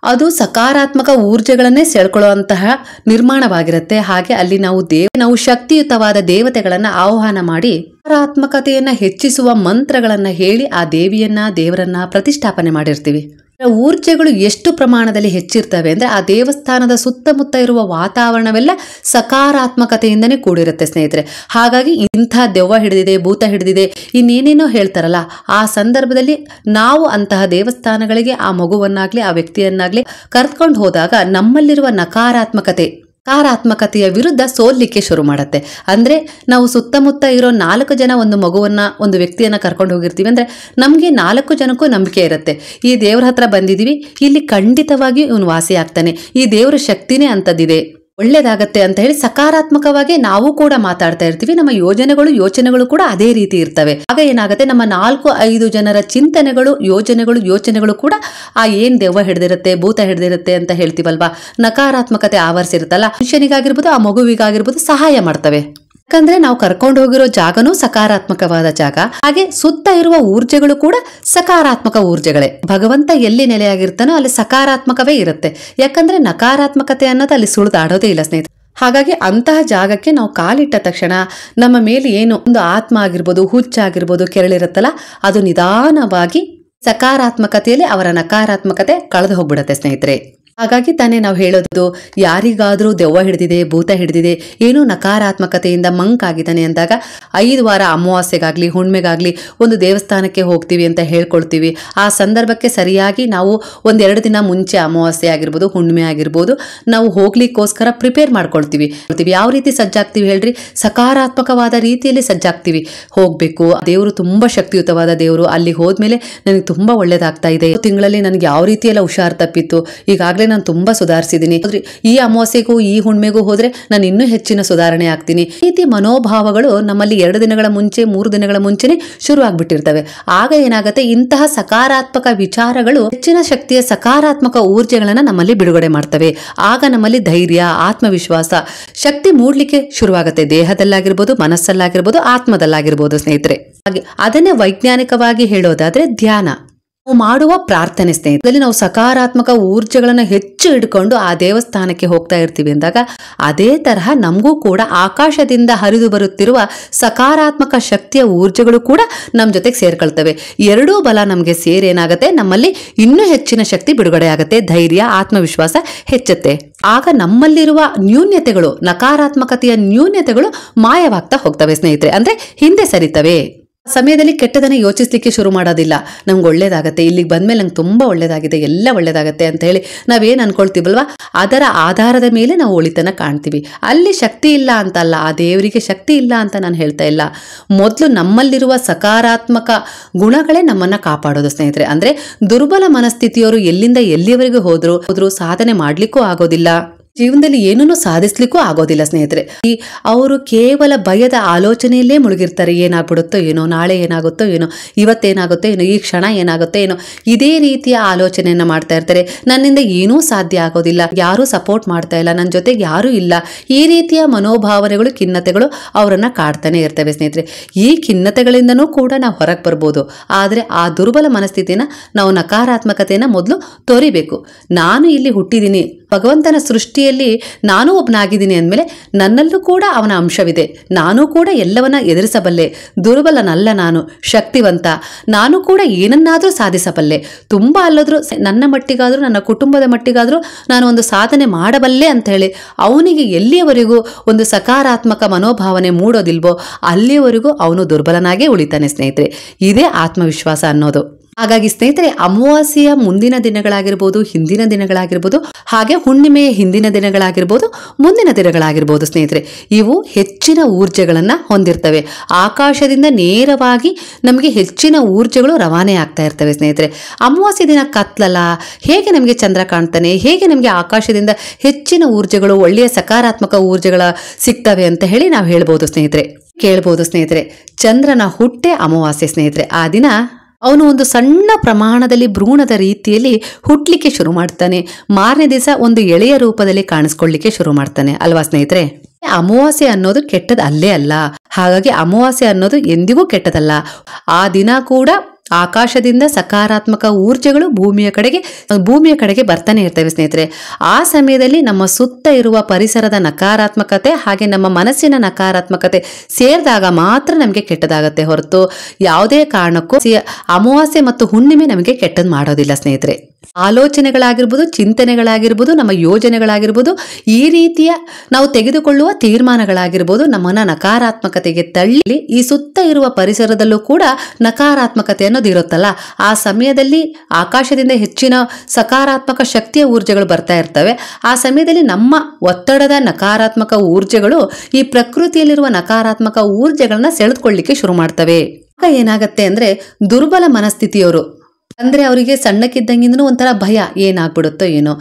ಅದು ಸಕಾರಾತ್ಮಕ ಊರ್ಜೆಗಳನ್ನೇ ಸೆಳ್ಕೊಳ್ಳುವಂತಹ ನಿರ್ಮಾಣವಾಗಿರುತ್ತೆ. ಹಾಗೆ ಅಲ್ಲಿ ನಾವು ಶಕ್ತಿಯುತವಾದ ದೇವತೆಗಳನ್ನ ಆಹ್ವಾನ ಮಾಡಿ ಸಕಾರಾತ್ಮಕತೆಯನ್ನ ಹೆಚ್ಚಿಸುವ ಮಂತ್ರಗಳನ್ನ ಹೇಳಿ ಆ ದೇವರನ್ನ ಪ್ರತಿಷ್ಠಾಪನೆ ಮಾಡಿರ್ತೀವಿ. ಊರ್ಜೆಗಳು ಎಷ್ಟು ಪ್ರಮಾಣದಲ್ಲಿ ಹೆಚ್ಚಿರ್ತವೆ ಅಂದ್ರೆ ಆ ದೇವಸ್ಥಾನದ ಸುತ್ತಮುತ್ತ ಇರುವ ವಾತಾವರಣವೆಲ್ಲ ಸಕಾರಾತ್ಮಕತೆಯಿಂದನೇ ಕೂಡಿರುತ್ತೆ ಸ್ನೇಹಿತರೆ. ಹಾಗಾಗಿ ಇಂಥ ದೆವ್ವ ಹಿಡಿದಿದೆ, ಭೂತ ಹಿಡಿದಿದೆ, ಇನ್ನೇನೇನೋ ಹೇಳ್ತಾರಲ್ಲ, ಆ ಸಂದರ್ಭದಲ್ಲಿ ನಾವು ಅಂತಹ ದೇವಸ್ಥಾನಗಳಿಗೆ ಆ ಮಗುವನ್ನಾಗ್ಲಿ ಆ ವ್ಯಕ್ತಿಯನ್ನಾಗ್ಲಿ ಕರ್ಕೊಂಡು ಹೋದಾಗ ನಮ್ಮಲ್ಲಿರುವ ನಕಾರಾತ್ಮಕತೆಯ ವಿರುದ್ಧ ಸೋಲ್ಲಿಕ್ಕೆ ಶುರು ಮಾಡುತ್ತೆ. ಅಂದ್ರೆ ನಾವು ಸುತ್ತಮುತ್ತ ಇರೋ 4 ಜನ ಒಂದು ಮಗುವನ್ನ, ಒಂದು ವ್ಯಕ್ತಿಯನ್ನ ಕರ್ಕೊಂಡು ಹೋಗಿರ್ತೀವಿ ಅಂದ್ರೆ ನಮ್ಗೆ 4 ಜನಕ್ಕೂ ನಂಬಿಕೆ ಇರುತ್ತೆ, ಈ ದೇವ್ರ ಹತ್ರ ಬಂದಿದೀವಿ, ಇಲ್ಲಿ ಖಂಡಿತವಾಗಿ ಇವನು ವಾಸಿ ಆಗ್ತಾನೆ, ಈ ದೇವ್ರ ಶಕ್ತಿನೇ ಅಂತದಿದೆ, ಒಳ್ಳೇದಾಗತ್ತೆ ಅಂತ ಹೇಳಿ ಸಕಾರಾತ್ಮಕವಾಗಿ ನಾವು ಕೂಡ ಮಾತಾಡ್ತಾ ಇರ್ತೀವಿ. ನಮ್ಮ ಯೋಚನೆಗಳು ಕೂಡ ಅದೇ ರೀತಿ ಇರ್ತವೆ. ಆಗ ಏನಾಗುತ್ತೆ, ನಮ್ಮ 4-5 ಜನರ ಚಿಂತನೆಗಳು, ಯೋಚನೆಗಳು ಕೂಡ ಆ ಏನ್ ದೆವ್ವ ಹಿಡಿದಿರುತ್ತೆ, ಭೂತ ಹಿಡಿದಿರುತ್ತೆ ಅಂತ ಹೇಳ್ತೀವಲ್ವಾ, ನಕಾರಾತ್ಮಕತೆ ಆವರಿಸಿರುತ್ತಲ್ಲ, ಮನುಷ್ಯನಿಗಾಗಿರ್ಬೋದು ಆ ಮಗುವಿಗಾಗಿರ್ಬೋದು ಸಹಾಯ ಮಾಡ್ತವೆ. ಯಾಕಂದ್ರೆ ನಾವು ಕರ್ಕೊಂಡು ಹೋಗಿರೋ ಜಾಗನೂ ಸಕಾರಾತ್ಮಕವಾದ ಜಾಗ, ಹಾಗೆ ಸುತ್ತ ಇರುವ ಊರ್ಜೆಗಳು ಕೂಡ ಸಕಾರಾತ್ಮಕ ಊರ್ಜೆಗಳೇ. ಭಗವಂತ ಎಲ್ಲಿ ನೆಲೆಯಾಗಿರ್ತಾನೋ ಅಲ್ಲಿ ಸಕಾರಾತ್ಮಕವೇ ಇರುತ್ತೆ. ಯಾಕಂದ್ರೆ ನಕಾರಾತ್ಮಕತೆ ಅನ್ನೋದು ಅಲ್ಲಿ ಸುಳಿದಾಡೋದೇ ಇಲ್ಲ ಸ್ನೇಹಿತರೆ. ಹಾಗಾಗಿ ಅಂತಹ ಜಾಗಕ್ಕೆ ನಾವು ಕಾಲಿಟ್ಟ ತಕ್ಷಣ ನಮ್ಮ ಮೇಲೆ ಏನು ಒಂದು ಆತ್ಮ ಆಗಿರ್ಬೋದು, ಹುಚ್ಚಾಗಿರ್ಬೋದು ಕೆರಳಿರುತ್ತಲ್ಲ, ಅದು ನಿಧಾನವಾಗಿ ಸಕಾರಾತ್ಮಕತೆಯಲ್ಲಿ ಅವರ ನಕಾರಾತ್ಮಕತೆ ಕಳೆದು ಹೋಗ್ಬಿಡತ್ತೆ ಸ್ನೇಹಿತರೆ. ಹಾಗಾಗಿ ತಾನೇ ನಾವು ಹೇಳೋದು, ಯಾರಿಗಾದ್ರೂ ದೆವ್ವ ಹಿಡಿದಿದೆ, ಭೂತ ಹಿಡಿದಿದೆ, ಏನೋ ನಕಾರಾತ್ಮಕತೆಯಿಂದ ಮಂಕಾಗಿದ್ದಾನೆ ಅಂದಾಗ 5 ವಾರ ಅಮಾವಾಸ್ಯೆಗಾಗ್ಲಿ ಹುಣ್ಮೆಗಾಗ್ಲಿ ಒಂದು ದೇವಸ್ಥಾನಕ್ಕೆ ಹೋಗ್ತೀವಿ ಅಂತ ಹೇಳ್ಕೊಳ್ತೀವಿ. ಆ ಸಂದರ್ಭಕ್ಕೆ ಸರಿಯಾಗಿ ನಾವು 1-2 ದಿನ ಮುಂಚೆ, ಅಮಾವಾಸ್ಯೆ ಆಗಿರ್ಬೋದು, ಹುಣ್ಮೆ ಆಗಿರ್ಬೋದು, ನಾವು ಹೋಗ್ಲಿಕ್ಕೋಸ್ಕರ ಪ್ರಿಪೇರ್ ಮಾಡ್ಕೊಳ್ತೀವಿ. ಯಾವ ರೀತಿ ಸಜ್ಜಾಗ್ತೀವಿ ಹೇಳ್ರಿ? ಸಕಾರಾತ್ಮಕವಾದ ರೀತಿಯಲ್ಲಿ ಸಜ್ಜಾಗ್ತೀವಿ. ಹೋಗ್ಬೇಕು, ದೇವರು ತುಂಬಾ ಶಕ್ತಿಯುತವಾದ ದೇವರು, ಅಲ್ಲಿಗೆ ಹೋದ್ಮೇಲೆ ನನಗೆ ತುಂಬಾ ಒಳ್ಳೇದಾಗ್ತಾ ಇದೆ, ತಿಂಗಳಲ್ಲಿ ನನಗೆ ಯಾವ ರೀತಿ ಎಲ್ಲ ಹುಷಾರ್ ತಪ್ಪಿತ್ತು, ಈಗಾಗಲೇ ನಾನು ತುಂಬಾ ಸುಧಾರಿಸಿದ್ದೀನಿ, ಈ ಅಮಾವಾಸ್ಯೆಗೂ ಈ ಹುಣ್ಮೆಗೂ ಹೋದ್ರೆ ನಾನು ಇನ್ನೂ ಹೆಚ್ಚಿನ ಸುಧಾರಣೆ ಆಗ್ತೀನಿ. ಈ ರೀತಿ ಮನೋಭಾವಗಳು ನಮ್ಮಲ್ಲಿ 2 ದಿನಗಳ ಮುಂಚೆ, 3 ದಿನಗಳ ಮುಂಚೆನೆ ಶುರು ಆಗ್ಬಿಟ್ಟಿರ್ತವೆ. ಆಗ ಏನಾಗುತ್ತೆ, ಇಂತಹ ಸಕಾರಾತ್ಮಕ ವಿಚಾರಗಳು ಹೆಚ್ಚಿನ ಶಕ್ತಿಯ ಸಕಾರಾತ್ಮಕ ಊರ್ಜೆಗಳನ್ನ ನಮ್ಮಲ್ಲಿ ಬಿಡುಗಡೆ ಮಾಡ್ತವೆ. ಆಗ ನಮ್ಮಲ್ಲಿ ಧೈರ್ಯ, ಆತ್ಮವಿಶ್ವಾಸ, ಶಕ್ತಿ ಮೂಡ್ಲಿಕ್ಕೆ ಶುರುವಾಗುತ್ತೆ. ದೇಹದಲ್ಲಾಗಿರ್ಬೋದು, ಮನಸ್ಸಲ್ಲಾಗಿರ್ಬೋದು, ಆತ್ಮದಲ್ಲಾಗಿರ್ಬೋದು ಸ್ನೇಹಿತರೆ. ಹಾಗೆ ಅದನ್ನೇ ವೈಜ್ಞಾನಿಕವಾಗಿ ಹೇಳೋದಾದ್ರೆ ಧ್ಯಾನ ಮಾಡುವ ಪ್ರಾರ್ಥನೆ ಸ್ನೇಹಿತರಲ್ಲಿ ನಾವು ಸಕಾರಾತ್ಮಕ ಊರ್ಜೆಗಳನ್ನ ಹೆಚ್ಚು ಹಿಡ್ಕೊಂಡು ಆ ದೇವಸ್ಥಾನಕ್ಕೆ ಹೋಗ್ತಾ ಇರ್ತೀವಿ ಅಂದಾಗ ಅದೇ ತರಹ ನಮಗೂ ಕೂಡ ಆಕಾಶದಿಂದ ಹರಿದು ಬರುತ್ತಿರುವ ಸಕಾರಾತ್ಮಕ ಶಕ್ತಿಯ ಊರ್ಜೆಗಳು ಕೂಡ ನಮ್ಮ ಜೊತೆಗೆ ಸೇರ್ಕೊಳ್ತವೆ. ಎರಡೂ ಬಲ ನಮಗೆ ಸೇರೇನಾಗತ್ತೆ, ನಮ್ಮಲ್ಲಿ ಇನ್ನೂ ಹೆಚ್ಚಿನ ಶಕ್ತಿ ಬಿಡುಗಡೆ ಆಗುತ್ತೆ, ಧೈರ್ಯ, ಆತ್ಮವಿಶ್ವಾಸ ಹೆಚ್ಚುತ್ತೆ. ಆಗ ನಮ್ಮಲ್ಲಿರುವ ನ್ಯೂನ್ಯತೆಗಳು, ನಕಾರಾತ್ಮಕತೆಯ ನ್ಯೂನ್ಯತೆಗಳು ಮಾಯವಾಗ್ತಾ ಹೋಗ್ತವೆ ಸ್ನೇಹಿತರೆ, ಅಂದ್ರೆ ಹಿಂದೆ ಸರಿತವೆ. ಸಮಯದಲ್ಲಿ ಕೆಟ್ಟದನ್ನ ಯೋಚಿಸ್ಲಿಕ್ಕೆ ಶುರು ಮಾಡೋದಿಲ್ಲ. ನಮ್ಗೆ ಒಳ್ಳೇದಾಗತ್ತೆ, ಇಲ್ಲಿಗೆ ಬಂದ್ಮೇಲೆ ನಂಗೆ ತುಂಬಾ ಒಳ್ಳೇದಾಗಿದೆ, ಎಲ್ಲ ಒಳ್ಳೇದಾಗತ್ತೆ ಅಂತ ಹೇಳಿ ನಾವೇನ್ ಅನ್ಕೊಳ್ತೀವಲ್ವಾ, ಅದರ ಆಧಾರದ ಮೇಲೆ ನಾವು ಒಳಿತನ ಕಾಣ್ತೀವಿ. ಅಲ್ಲಿ ಶಕ್ತಿ ಇಲ್ಲ ಅಂತಲ್ಲ, ಆ ದೇವರಿಗೆ ಶಕ್ತಿ ಇಲ್ಲ ಅಂತ ನಾನು ಹೇಳ್ತಾ ಇಲ್ಲ. ಮೊದಲು ನಮ್ಮಲ್ಲಿರುವ ಸಕಾರಾತ್ಮಕ ಗುಣಗಳೇ ನಮ್ಮನ್ನ ಕಾಪಾಡೋದು ಸ್ನೇಹಿತರೆ. ಅಂದ್ರೆ ದುರ್ಬಲ ಮನಸ್ಥಿತಿಯವರು ಎಲ್ಲಿಂದ ಎಲ್ಲಿಯವರೆಗೂ ಹೋದ್ರು ಸಾಧನೆ ಮಾಡ್ಲಿಕ್ಕೂ ಆಗೋದಿಲ್ಲ, ಜೀವನದಲ್ಲಿ ಏನನ್ನೂ ಸಾಧಿಸ್ಲಿಕ್ಕೂ ಆಗೋದಿಲ್ಲ ಸ್ನೇಹಿತರೆ. ಅವರು ಕೇವಲ ಭಯದ ಆಲೋಚನೆಯಲ್ಲೇ ಮುಳುಗಿರ್ತಾರೆ. ಏನಾಗ್ಬಿಡುತ್ತೋ ಏನೋ, ನಾಳೆ ಏನಾಗುತ್ತೋ ಏನೋ, ಇವತ್ತೇನಾಗುತ್ತೋ ಏನೋ, ಈ ಕ್ಷಣ ಏನಾಗುತ್ತೋ ಏನೋ, ಇದೇ ರೀತಿಯ ಆಲೋಚನೆಯನ್ನ ಮಾಡ್ತಾ ಇರ್ತಾರೆ. ನನ್ನಿಂದ ಏನೂ ಸಾಧ್ಯ ಆಗೋದಿಲ್ಲ, ಯಾರೂ ಸಪೋರ್ಟ್ ಮಾಡ್ತಾ ಇಲ್ಲ, ನನ್ನ ಜೊತೆಗೆ ಯಾರೂ ಇಲ್ಲ, ಈ ರೀತಿಯ ಮನೋಭಾವನೆಗಳು, ಖಿನ್ನತೆಗಳು ಅವರನ್ನ ಕಾಡ್ತಾನೆ ಇರ್ತವೆ ಸ್ನೇಹಿತರೆ. ಈ ಖಿನ್ನತೆಗಳಿಂದನೂ ಕೂಡ ನಾವು ಹೊರಗೆ ಬರ್ಬೋದು. ಆದ್ರೆ ಆ ದುರ್ಬಲ ಮನಸ್ಥಿತಿನ ನಾವು, ನಕಾರಾತ್ಮಕತೆಯನ್ನ ಮೊದಲು ತೊರಿಬೇಕು. ನಾನು ಇಲ್ಲಿ ಹುಟ್ಟಿದ್ದೀನಿ, ಭಗವಂತನ ಸೃಷ್ಟಿಯಲ್ಲಿ ಪ್ರಕೃತಿಯಲ್ಲಿ ನಾನೂ ಒಬ್ಬನಾಗಿದ್ದೀನಿ ಅಂದಮೇಲೆ ನನ್ನಲ್ಲೂ ಕೂಡ ಅವನ ಅಂಶವಿದೆ. ನಾನೂ ಕೂಡ ಎಲ್ಲವನ್ನ ಎದುರಿಸಬಲ್ಲೆ. ದುರ್ಬಲನಲ್ಲ ನಾನು, ಶಕ್ತಿವಂತ. ನಾನು ಕೂಡ ಏನನ್ನಾದರೂ ಸಾಧಿಸಬಲ್ಲೆ. ತುಂಬ ಅಲ್ಲದ್ರೂ ನನ್ನ ಮಟ್ಟಿಗಾದರೂ ನನ್ನ ಕುಟುಂಬದ ಮಟ್ಟಿಗಾದರೂ ನಾನು ಒಂದು ಸಾಧನೆ ಮಾಡಬಲ್ಲೆ ಅಂತ ಹೇಳಿ ಅವನಿಗೆ ಎಲ್ಲಿಯವರೆಗೂ ಒಂದು ಸಕಾರಾತ್ಮಕ ಮನೋಭಾವನೆ ಮೂಡೋದಿಲ್ವೋ ಅಲ್ಲಿಯವರೆಗೂ ಅವನು ದುರ್ಬಲನಾಗೇ ಉಳಿತಾನೆ ಸ್ನೇಹಿತರೆ. ಇದೇ ಆತ್ಮವಿಶ್ವಾಸ ಅನ್ನೋದು. ಹಾಗಾಗಿ ಸ್ನೇಹಿತರೆ, ಅಮಾವಾಸ್ಯೆಯ ಮುಂದಿನ ದಿನಗಳಾಗಿರ್ಬೋದು, ಹಿಂದಿನ ದಿನಗಳಾಗಿರ್ಬೋದು, ಹಾಗೆ ಹುಣ್ಣಿಮೆಯ ಹಿಂದಿನ ದಿನಗಳಾಗಿರ್ಬೋದು, ಮುಂದಿನ ದಿನಗಳಾಗಿರ್ಬೋದು ಸ್ನೇಹಿತರೆ, ಇವು ಹೆಚ್ಚಿನ ಊರ್ಜೆಗಳನ್ನು ಹೊಂದಿರ್ತವೆ. ಆಕಾಶದಿಂದ ನೇರವಾಗಿ ನಮಗೆ ಹೆಚ್ಚಿನ ಊರ್ಜೆಗಳು ರವಾನೆ ಆಗ್ತಾ ಇರ್ತವೆ ಸ್ನೇಹಿತರೆ. ಅಮಾವಾಸ್ಯೆ ದಿನ ಕತ್ಲಲ್ಲ, ಹೇಗೆ ನಮಗೆ ಚಂದ್ರ ಕಾಣ್ತಾನೆ, ಹೇಗೆ ನಮಗೆ ಆಕಾಶದಿಂದ ಹೆಚ್ಚಿನ ಊರ್ಜೆಗಳು, ಒಳ್ಳೆಯ ಸಕಾರಾತ್ಮಕ ಊರ್ಜೆಗಳ ಸಿಗ್ತವೆ ಅಂತ ಹೇಳಿ ನಾವು ಹೇಳ್ಬೋದು ಸ್ನೇಹಿತರೆ. ಕೇಳ್ಬೋದು ಸ್ನೇಹಿತರೆ, ಚಂದ್ರನ ಹುಟ್ಟೆ ಅಮಾವಾಸ್ಯೆ ಸ್ನೇಹಿತರೆ. ಆ ದಿನ ಅವನು ಒಂದು ಸಣ್ಣ ಪ್ರಮಾಣದಲ್ಲಿ ಭ್ರೂಣದ ರೀತಿಯಲ್ಲಿ ಹುಟ್ಟಲಿಕ್ಕೆ ಶುರು ಮಾಡ್ತಾನೆ. ಮಾರನೇ ದಿವಸ ಒಂದು ಎಳೆಯ ರೂಪದಲ್ಲಿ ಕಾಣಿಸ್ಕೊಳ್ಳಿಕ್ಕೆ ಶುರು ಮಾಡ್ತಾನೆ ಅಲ್ವಾ ಸ್ನೇಹಿತರೆ. ಅಮಾವಾಸ್ಯೆ ಅನ್ನೋದು ಕೆಟ್ಟದ್ದು ಅಲ್ಲೇ ಅಲ್ಲ. ಹಾಗಾಗಿ ಅಮಾವಾಸ್ಯೆ ಅನ್ನೋದು ಎಂದಿಗೂ ಕೆಟ್ಟದಲ್ಲ. ಆ ದಿನ ಕೂಡ ಆಕಾಶದಿಂದ ಸಕಾರಾತ್ಮಕ ಊರ್ಜೆಗಳು ಭೂಮಿಯ ಕಡೆಗೆ ಬರ್ತಾನೆ ಇರ್ತವೆ ಸ್ನೇಹಿತರೆ. ಆ ಸಮಯದಲ್ಲಿ ನಮ್ಮ ಸುತ್ತ ಇರುವ ಪರಿಸರದ ನಕಾರಾತ್ಮಕತೆ ಹಾಗೆ ನಮ್ಮ ಮನಸ್ಸಿನ ನಕಾರಾತ್ಮಕತೆ ಸೇರಿದಾಗ ಮಾತ್ರ ನಮಗೆ ಕೆಟ್ಟದಾಗತ್ತೆ ಹೊರತು ಯಾವುದೇ ಕಾರಣಕ್ಕೂ ಅಮಾವಾಸ್ಯೆ ಮತ್ತು ಹುಣ್ಣಿಮೆ ನಮಗೆ ಕೆಟ್ಟದ್ದು ಮಾಡೋದಿಲ್ಲ ಸ್ನೇಹಿತರೆ. ಆಲೋಚನೆಗಳಾಗಿರ್ಬೋದು, ಚಿಂತನೆಗಳಾಗಿರ್ಬೋದು, ನಮ್ಮ ಯೋಜನೆಗಳಾಗಿರ್ಬೋದು, ಈ ರೀತಿಯ ನಾವು ತೆಗೆದುಕೊಳ್ಳುವ ತೀರ್ಮಾನಗಳಾಗಿರ್ಬೋದು ನಮ್ಮನ್ನ ನಕಾರಾತ್ಮಕತೆಗೆ ತಳ್ಳಿ ಈ ಸುತ್ತ ಇರುವ ಪರಿಸರದಲ್ಲೂ ಕೂಡ ನಕಾರಾತ್ಮಕತೆ ಅನ್ನೋದು ಇರುತ್ತಲ್ಲ, ಆ ಸಮಯದಲ್ಲಿ ಆಕಾಶದಿಂದ ಹೆಚ್ಚಿನ ಸಕಾರಾತ್ಮಕ ಶಕ್ತಿಯ ಊರ್ಜೆಗಳು ಬರ್ತಾ ಇರ್ತವೆ. ಆ ಸಮಯದಲ್ಲಿ ನಮ್ಮ ಒತ್ತಡದ ನಕಾರಾತ್ಮಕ ಊರ್ಜೆಗಳು ಈ ಪ್ರಕೃತಿಯಲ್ಲಿರುವ ನಕಾರಾತ್ಮಕ ಊರ್ಜೆಗಳನ್ನ ಸೆಳೆದುಕೊಳ್ಳಿಕ್ಕೆ ಶುರು ಮಾಡ್ತವೆ. ಆಗ ಏನಾಗತ್ತೆ ಅಂದ್ರೆ ದುರ್ಬಲ ಮನಸ್ಥಿತಿಯವರು ಅಂದರೆ ಅವರಿಗೆ ಸಣ್ಣಕ್ಕಿದ್ದಂಗಿಂದನೂ ಒಂಥರ ಭಯ, ಏನಾಗ್ಬಿಡುತ್ತೋ ಏನೋ,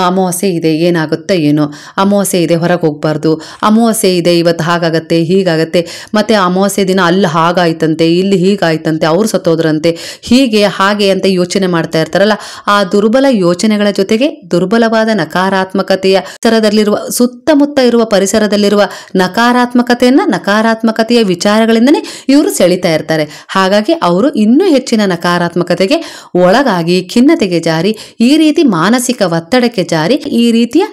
ಅಮಾವಾಸ್ಯೆ ಇದೆ ಏನಾಗುತ್ತೋ ಏನೋ, ಅಮಾವಾಸ್ಯೆ ಇದೆ ಹೊರಗೆ ಹೋಗ್ಬಾರ್ದು, ಅಮಾವಾಸ್ಯೆ ಇದೆ ಇವತ್ತು ಹಾಗಾಗತ್ತೆ ಹೀಗಾಗತ್ತೆ, ಮತ್ತು ಅಮಾವಾಸ್ಯೆ ದಿನ ಅಲ್ಲಿ ಹಾಗಾಯ್ತಂತೆ ಇಲ್ಲಿ ಹೀಗಾಯ್ತಂತೆ ಅವ್ರು ಸತ್ತೋದ್ರಂತೆ ಹೀಗೆ ಹಾಗೆ ಅಂತ ಯೋಚನೆ ಮಾಡ್ತಾ ಇರ್ತಾರಲ್ಲ. ಆ ದುರ್ಬಲ ಯೋಚನೆಗಳ ಜೊತೆಗೆ ದುರ್ಬಲವಾದ ನಕಾರಾತ್ಮಕತೆಯ ಪರಿಸರದಲ್ಲಿರುವ ಸುತ್ತಮುತ್ತ ಇರುವ ಪರಿಸರದಲ್ಲಿರುವ ನಕಾರಾತ್ಮಕತೆಯ ವಿಚಾರಗಳಿಂದನೇ ಇವರು ಸೆಳಿತಾ ಇರ್ತಾರೆ. ಹಾಗಾಗಿ ಅವರು ಇನ್ನೂ ಹೆಚ್ಚಿನ ನಕಾರಾತ್ಮಕತೆಗೆ ಒಳಗಾಗಿ ಖಿನ್ನತೆಗೆ ಜಾರಿ, ಈ ರೀತಿ ಮಾನಸಿಕ ಒತ್ತಡಕ್ಕೆ ಜಾರಿ, ಈ ರೀತಿಯ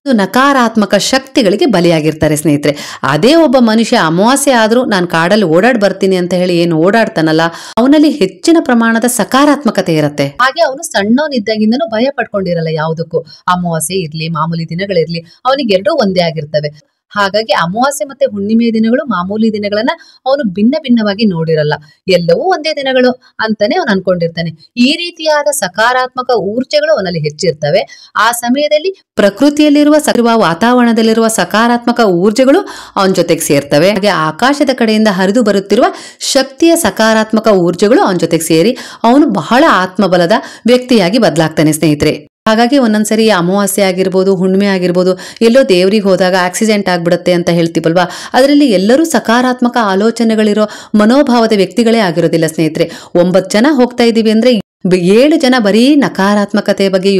ನಕಾರಾತ್ಮಕ ಶಕ್ತಿಗಳಿಗೆ ಬಲಿಯಾಗಿರ್ತಾರೆ ಸ್ನೇಹಿತರೆ. ಅದೇ ಒಬ್ಬ ಮನುಷ್ಯ ಅಮಾವಾಸ್ಯೆ ಆದ್ರೂ ನಾನು ಕಾಡಲ್ಲಿ ಓಡಾಡ್ ಬರ್ತೀನಿ ಅಂತ ಹೇಳಿ ಏನು ಓಡಾಡ್ತಾನಲ್ಲ, ಅವನಲ್ಲಿ ಹೆಚ್ಚಿನ ಪ್ರಮಾಣದ ಸಕಾರಾತ್ಮಕತೆ ಇರುತ್ತೆ. ಹಾಗೆ ಅವನು ಸಣ್ಣವನಿದ್ದಾಗಿಂದನೂ ಭಯ ಪಡ್ಕೊಂಡಿರಲ್ಲ ಯಾವುದಕ್ಕೂ. ಅಮಾವಾಸ್ಯೆ ಇರ್ಲಿ ಮಾಮೂಲಿ ದಿನಗಳಿರ್ಲಿ ಅವನಿಗೆ ಎರಡೂ ಒಂದೇ ಆಗಿರ್ತವೆ. ಹಾಗಾಗಿ ಅಮಾವಾಸ್ಯೆ ಮತ್ತೆ ಹುಣ್ಣಿಮೆಯ ದಿನಗಳು ಮಾಮೂಲಿ ದಿನಗಳನ್ನ ಅವನು ಭಿನ್ನವಾಗಿ ನೋಡಿರಲ್ಲ, ಎಲ್ಲವೂ ಒಂದೇ ದಿನಗಳು ಅಂತಾನೆ ಅವನು ಅನ್ಕೊಂಡಿರ್ತಾನೆ. ಈ ರೀತಿಯಾದ ಸಕಾರಾತ್ಮಕ ಊರ್ಜೆಗಳು ಅವನಲ್ಲಿ ಹೆಚ್ಚಿರ್ತವೆ. ಆ ಸಮಯದಲ್ಲಿ ಪ್ರಕೃತಿಯಲ್ಲಿರುವ ವಾತಾವರಣದಲ್ಲಿರುವ ಸಕಾರಾತ್ಮಕ ಊರ್ಜೆಗಳು ಅವನ ಜೊತೆಗೆ ಸೇರ್ತವೆ. ಹಾಗೆ ಆಕಾಶದ ಕಡೆಯಿಂದ ಹರಿದು ಬರುತ್ತಿರುವ ಶಕ್ತಿಯ ಸಕಾರಾತ್ಮಕ ಊರ್ಜೆಗಳು ಅವನ ಜೊತೆಗೆ ಸೇರಿ ಅವನು ಬಹಳ ಆತ್ಮಬಲದ ವ್ಯಕ್ತಿಯಾಗಿ ಬದಲಾಗ್ತಾನೆ ಸ್ನೇಹಿತರೆ. ಹಾಗಾಗಿ ಒಂದೊಂದ್ಸರಿ ಅಮಾವಾಸ್ಯೆ ಆಗಿರ್ಬೋದು, ಹುಣ್ಣಿಮೆ ಆಗಿರ್ಬೋದು, ಎಲ್ಲೋ ದೇವ್ರಿಗೆ ಹೋದಾಗ ಆಕ್ಸಿಡೆಂಟ್ ಆಗ್ಬಿಡುತ್ತೆ ಅಂತ ಹೇಳ್ತೀವಲ್ವಾ, ಅದರಲ್ಲಿ ಎಲ್ಲರೂ ಸಕಾರಾತ್ಮಕ ಆಲೋಚನೆಗಳಿರೋ ಮನೋಭಾವದ ವ್ಯಕ್ತಿಗಳೇ ಆಗಿರೋದಿಲ್ಲ ಸ್ನೇಹಿತರೆ. 9 ಜನ ಹೋಗ್ತಾ ಇದ್ದೀವಿ ಅಂದ್ರೆ 7 ಜನ ಬರೀ ನಕಾರಾತ್ಮಕತೆ ಬಗ್ಗೆ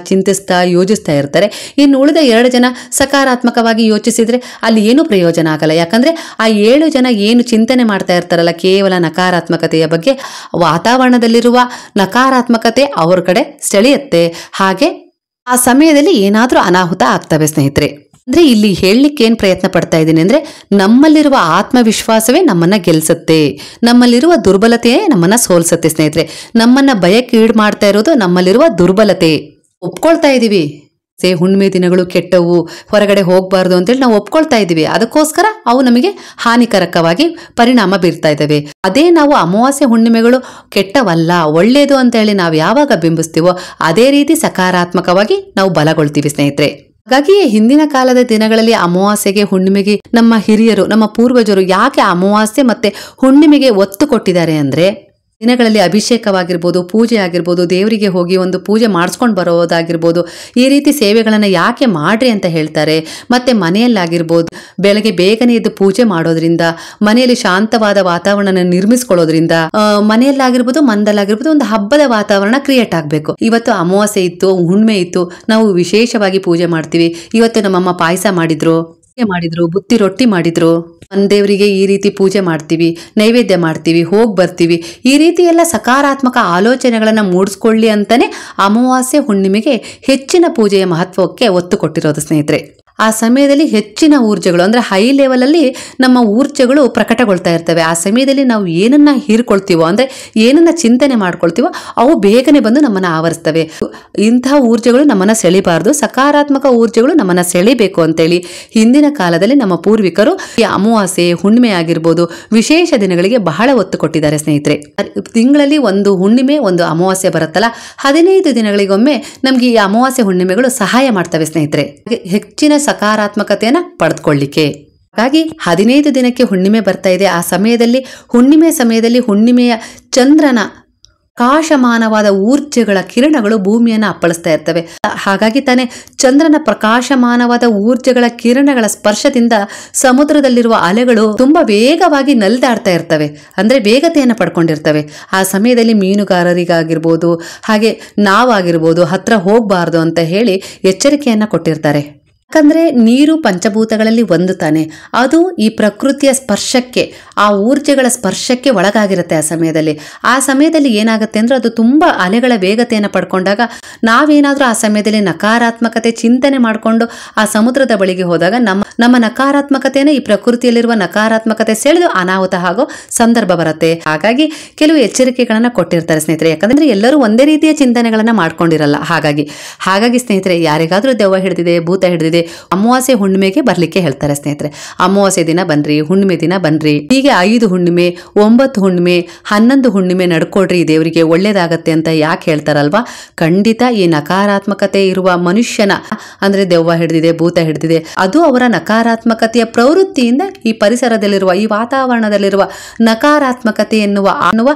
ಚಿಂತಿಸ್ತಾ ಯೋಜಿಸ್ತಾ ಇರ್ತಾರೆ. ಇನ್ನು ಉಳಿದ 2 ಜನ ಸಕಾರಾತ್ಮಕವಾಗಿ ಯೋಚಿಸಿದ್ರೆ ಅಲ್ಲಿ ಏನು ಪ್ರಯೋಜನ ಆಗಲ್ಲ. ಯಾಕಂದ್ರೆ ಆ 7 ಜನ ಏನು ಚಿಂತನೆ ಮಾಡ್ತಾ ಇರ್ತಾರಲ್ಲ ಕೇವಲ ನಕಾರಾತ್ಮಕತೆಯ ಬಗ್ಗೆ, ವಾತಾವರಣದಲ್ಲಿರುವ ನಕಾರಾತ್ಮಕತೆ ಅವ್ರ ಕಡೆ ಸೆಳೆಯುತ್ತೆ. ಹಾಗೆ ಆ ಸಮಯದಲ್ಲಿ ಏನಾದ್ರೂ ಅನಾಹುತ ಆಗ್ತವೆ ಸ್ನೇಹಿತರೆ. ಅಂದ್ರೆ ಇಲ್ಲಿ ಹೇಳಲಿಕ್ಕೆ ಏನ್ ಪ್ರಯತ್ನ ಪಡ್ತಾ ಇದ್ದೀನಿ ಅಂದ್ರೆ, ನಮ್ಮಲ್ಲಿರುವ ಆತ್ಮವಿಶ್ವಾಸವೇ ನಮ್ಮನ್ನ ಗೆಲ್ಸುತ್ತೆ, ನಮ್ಮಲ್ಲಿರುವ ದುರ್ಬಲತೆಯೇ ನಮ್ಮನ್ನ ಸೋಲ್ಸುತ್ತೆ ಸ್ನೇಹಿತರೆ. ನಮ್ಮನ್ನ ಭಯಕ್ಕೆ ಈಡು ಮಾಡ್ತಾ ಇರೋದು ನಮ್ಮಲ್ಲಿರುವ ದುರ್ಬಲತೆ. ಒಪ್ಕೊಳ್ತಾ ಇದೀವಿ ಹುಣ್ಣಿಮೆ ದಿನಗಳು ಕೆಟ್ಟವು, ಹೊರಗಡೆ ಹೋಗ್ಬಾರ್ದು ಅಂತೇಳಿ ನಾವು ಒಪ್ಕೊಳ್ತಾ ಇದೀವಿ. ಅದಕ್ಕೋಸ್ಕರ ಅವು ನಮಗೆ ಹಾನಿಕರಕವಾಗಿ ಪರಿಣಾಮ ಬೀರ್ತಾ ಇದ್ದಾವೆ. ಅದೇ ನಾವು ಅಮಾವಾಸ್ಯೆ ಹುಣ್ಣಿಮೆಗಳು ಕೆಟ್ಟವಲ್ಲ, ಒಳ್ಳೇದು ಅಂತ ಹೇಳಿ ನಾವು ಯಾವಾಗ ಬಿಂಬಿಸ್ತೀವೋ ಅದೇ ರೀತಿ ಸಕಾರಾತ್ಮಕವಾಗಿ ನಾವು ಬಲಗೊಳ್ತೀವಿ ಸ್ನೇಹಿತರೆ. ಹಾಗಾಗಿ ಹಿಂದಿನ ಕಾಲದ ದಿನಗಳಲ್ಲಿ ಅಮಾವಾಸ್ಯೆಗೆ ಹುಣ್ಣಿಮೆಗೆ ನಮ್ಮ ಹಿರಿಯರು, ನಮ್ಮ ಪೂರ್ವಜರು ಯಾಕೆ ಅಮಾವಾಸ್ಯೆ ಮತ್ತೆ ಹುಣ್ಣಿಮೆಗೆ ಒತ್ತು ಕೊಟ್ಟಿದ್ದಾರೆ ಅಂದ್ರೆ, ದಿನಗಳಲ್ಲಿ ಅಭಿಷೇಕವಾಗಿರ್ಬೋದು, ಪೂಜೆ ಆಗಿರ್ಬೋದು, ದೇವರಿಗೆ ಹೋಗಿ ಒಂದು ಪೂಜೆ ಮಾಡಿಸ್ಕೊಂಡು ಬರೋದಾಗಿರ್ಬೋದು, ಈ ರೀತಿ ಸೇವೆಗಳನ್ನು ಯಾಕೆ ಮಾಡ್ರಿ ಅಂತ ಹೇಳ್ತಾರೆ. ಮತ್ತೆ ಮನೆಯಲ್ಲಾಗಿರ್ಬೋದು ಬೆಳಗ್ಗೆ ಬೇಗನೆ ಎದ್ದು ಪೂಜೆ ಮಾಡೋದ್ರಿಂದ, ಮನೆಯಲ್ಲಿ ಶಾಂತವಾದ ವಾತಾವರಣ ನಿರ್ಮಿಸ್ಕೊಳ್ಳೋದ್ರಿಂದ, ಮನೆಯಲ್ಲಾಗಿರ್ಬೋದು ಮನದಲ್ಲಾಗಿರ್ಬೋದು ಒಂದು ಹಬ್ಬದ ವಾತಾವರಣ ಕ್ರಿಯೇಟ್ ಆಗಬೇಕು. ಇವತ್ತು ಅಮಾವಾಸ್ಯೆ ಇತ್ತು, ಹುಣ್ಣಿಮೆ ಇತ್ತು, ನಾವು ವಿಶೇಷವಾಗಿ ಪೂಜೆ ಮಾಡ್ತೀವಿ. ಇವತ್ತು ನಮ್ಮಮ್ಮ ಪಾಯಸ ಮಾಡಿದ್ರು, ಮಾಡಿದ್ರು, ಬುತ್ತಿ ರೊಟ್ಟಿ ಮಾಡಿದ್ರು, ದೇವರಿಗೆ ಈ ರೀತಿ ಪೂಜೆ ಮಾಡ್ತೀವಿ, ನೈವೇದ್ಯ ಮಾಡ್ತೀವಿ, ಹೋಗಿ ಬರ್ತೀವಿ, ಈ ರೀತಿ ಎಲ್ಲ ಸಕಾರಾತ್ಮಕ ಆಲೋಚನೆಗಳನ್ನು ಮೂಡಿಸ್ಕೊಳ್ಳಿ ಅಂತಾನೆ ಅಮಾವಾಸ್ಯೆ ಹುಣ್ಣಿಮೆಗೆ ಹೆಚ್ಚಿನ ಪೂಜೆಯ ಮಹತ್ವಕ್ಕೆ ಒತ್ತು ಕೊಟ್ಟಿರೋದು ಸ್ನೇಹಿತರೆ. ಆ ಸಮಯದಲ್ಲಿ ಹೆಚ್ಚಿನ ಊರ್ಜೆಗಳು ಅಂದರೆ ಹೈ ಲೆವೆಲಲ್ಲಿ ನಮ್ಮ ಊರ್ಜೆಗಳು ಪ್ರಕಟಗೊಳ್ತಾ ಇರ್ತವೆ. ಆ ಸಮಯದಲ್ಲಿ ನಾವು ಏನನ್ನ ಹೀರ್ಕೊಳ್ತೀವೋ ಅಂದರೆ ಏನನ್ನ ಚಿಂತನೆ ಮಾಡ್ಕೊಳ್ತೀವೋ ಅವು ಬೇಗನೆ ಬಂದು ನಮ್ಮನ್ನು ಆವರಿಸ್ತವೆ. ಇಂತಹ ಊರ್ಜೆಗಳು ನಮ್ಮನ್ನು ಸೆಳಿಬಾರ್ದು, ಸಕಾರಾತ್ಮಕ ಊರ್ಜೆಗಳು ನಮ್ಮನ್ನು ಸೆಳಿಬೇಕು ಅಂತೇಳಿ ಹಿಂದಿನ ಕಾಲದಲ್ಲಿ ನಮ್ಮ ಪೂರ್ವಿಕರು ಈ ಅಮಾವಾಸ್ಯೆ ಹುಣ್ಣಿಮೆ ಆಗಿರ್ಬೋದು ವಿಶೇಷ ದಿನಗಳಿಗೆ ಬಹಳ ಒತ್ತು ಕೊಟ್ಟಿದ್ದಾರೆ ಸ್ನೇಹಿತರೆ. ತಿಂಗಳಲ್ಲಿ ಒಂದು ಹುಣ್ಣಿಮೆ ಒಂದು ಅಮಾವಾಸ್ಯೆ ಬರುತ್ತಲ್ಲ, 15 ದಿನಗಳಿಗೊಮ್ಮೆ ನಮ್ಗೆ ಈ ಅಮಾವಾಸ್ಯೆ ಹುಣ್ಣಿಮೆಗಳು ಸಹಾಯ ಮಾಡ್ತವೆ ಸ್ನೇಹಿತರೆ, ಹೆಚ್ಚಿನ ಸಕಾರಾತ್ಮಕತೆಯನ್ನ ಪಡೆದುಕೊಳ್ಳಿಕ್ಕೆ. ಹಾಗಾಗಿ 15 ದಿನಕ್ಕೆ ಹುಣ್ಣಿಮೆ ಬರ್ತಾ ಇದೆ. ಆ ಸಮಯದಲ್ಲಿ ಹುಣ್ಣಿಮೆಯ ಚಂದ್ರನ ಪ್ರಕಾಶಮಾನವಾದ ಊರ್ಜೆಗಳ ಕಿರಣಗಳು ಭೂಮಿಯನ್ನು ಅಪ್ಪಳಿಸ್ತಾ ಇರ್ತವೆ. ಹಾಗಾಗಿ ತಾನೇ ಚಂದ್ರನ ಪ್ರಕಾಶಮಾನವಾದ ಊರ್ಜೆಗಳ ಕಿರಣಗಳ ಸ್ಪರ್ಶದಿಂದ ಸಮುದ್ರದಲ್ಲಿರುವ ಅಲೆಗಳು ತುಂಬಾ ವೇಗವಾಗಿ ನಲಿದಾಡ್ತಾ ಇರ್ತವೆ, ಅಂದ್ರೆ ವೇಗತೆಯನ್ನು ಪಡ್ಕೊಂಡಿರ್ತವೆ. ಆ ಸಮಯದಲ್ಲಿ ಮೀನುಗಾರರಿಗಾಗಿರ್ಬೋದು ಹಾಗೆ ನಾವಾಗಿರ್ಬೋದು ಹತ್ರ ಹೋಗಬಾರ್ದು ಅಂತ ಹೇಳಿ ಎಚ್ಚರಿಕೆಯನ್ನ ಕೊಟ್ಟಿರ್ತಾರೆ. ಯಾಕಂದ್ರೆ ನೀರು ಪಂಚಭೂತಗಳಲ್ಲಿ ಒಂದು ತಾನೆ, ಅದು ಈ ಪ್ರಕೃತಿಯ ಸ್ಪರ್ಶಕ್ಕೆ, ಆ ಊರ್ಜೆಗಳ ಸ್ಪರ್ಶಕ್ಕೆ ಒಳಗಾಗಿರುತ್ತೆ. ಆ ಸಮಯದಲ್ಲಿ ಏನಾಗುತ್ತೆ ಅಂದ್ರೆ ಅದು ತುಂಬಾ ಅಲೆಗಳ ವೇಗತೆಯನ್ನು ಪಡ್ಕೊಂಡಾಗ ನಾವೇನಾದ್ರೂ ಆ ಸಮಯದಲ್ಲಿ ನಕಾರಾತ್ಮಕತೆ ಚಿಂತನೆ ಮಾಡಿಕೊಂಡು ಆ ಸಮುದ್ರದ ಬಳಿಗೆ ಹೋದಾಗ ನಮ್ಮ ನಕಾರಾತ್ಮಕತೆಯನ್ನು ಈ ಪ್ರಕೃತಿಯಲ್ಲಿರುವ ನಕಾರಾತ್ಮಕತೆ ಸೆಳೆದು ಅನಾಹುತ ಆಗೋ ಸಂದರ್ಭ ಬರುತ್ತೆ. ಹಾಗಾಗಿ ಕೆಲವು ಎಚ್ಚರಿಕೆಗಳನ್ನ ಕೊಟ್ಟಿರ್ತಾರೆ ಸ್ನೇಹಿತರೆ. ಯಾಕಂದ್ರೆ ಎಲ್ಲರೂ ಒಂದೇ ರೀತಿಯ ಚಿಂತನೆಗಳನ್ನ ಮಾಡ್ಕೊಂಡಿರಲ್ಲ. ಹಾಗಾಗಿ ಸ್ನೇಹಿತರೆ, ಯಾರಿಗಾದ್ರೂ ದೆವ್ವ ಹಿಡಿದಿದೆ, ಭೂತ ಹಿಡಿದಿದೆ, ಅಮಾವಾಸ್ಯೆ ಹುಣ್ಣಿಮೆಗೆ ಬರ್ಲಿಕ್ಕೆ ಹೇಳ್ತಾರೆ ಸ್ನೇಹಿತರೆ. ಅಮಾವಾಸ್ಯೆ ದಿನ ಬನ್ರಿ, ಹುಣ್ಣಿಮೆ ದಿನ ಬನ್ರಿ, ಹೀಗೆ 5 ಹುಣ್ಣಿಮೆ, 9 ಹುಣ್ಣಿಮೆ, 11 ಹುಣ್ಣಿಮೆ ನಡ್ಕೊಳ್ರಿ, ದೇವರಿಗೆ ಒಳ್ಳೇದಾಗತ್ತೆ ಅಂತ ಯಾಕೆ ಹೇಳ್ತಾರಲ್ವಾ? ಖಂಡಿತ ಈ ನಕಾರಾತ್ಮಕತೆ ಇರುವ ಮನುಷ್ಯನ ಅಂದ್ರೆ ದೆವ್ವ ಹಿಡಿದಿದೆ, ಭೂತ ಹಿಡಿದಿದೆ, ಅದು ಅವರ ನಕಾರಾತ್ಮಕತೆಯ ಪ್ರವೃತ್ತಿಯಿಂದ ಈ ಪರಿಸರದಲ್ಲಿರುವ, ಈ ವಾತಾವರಣದಲ್ಲಿರುವ ನಕಾರಾತ್ಮಕತೆ ಎನ್ನುವ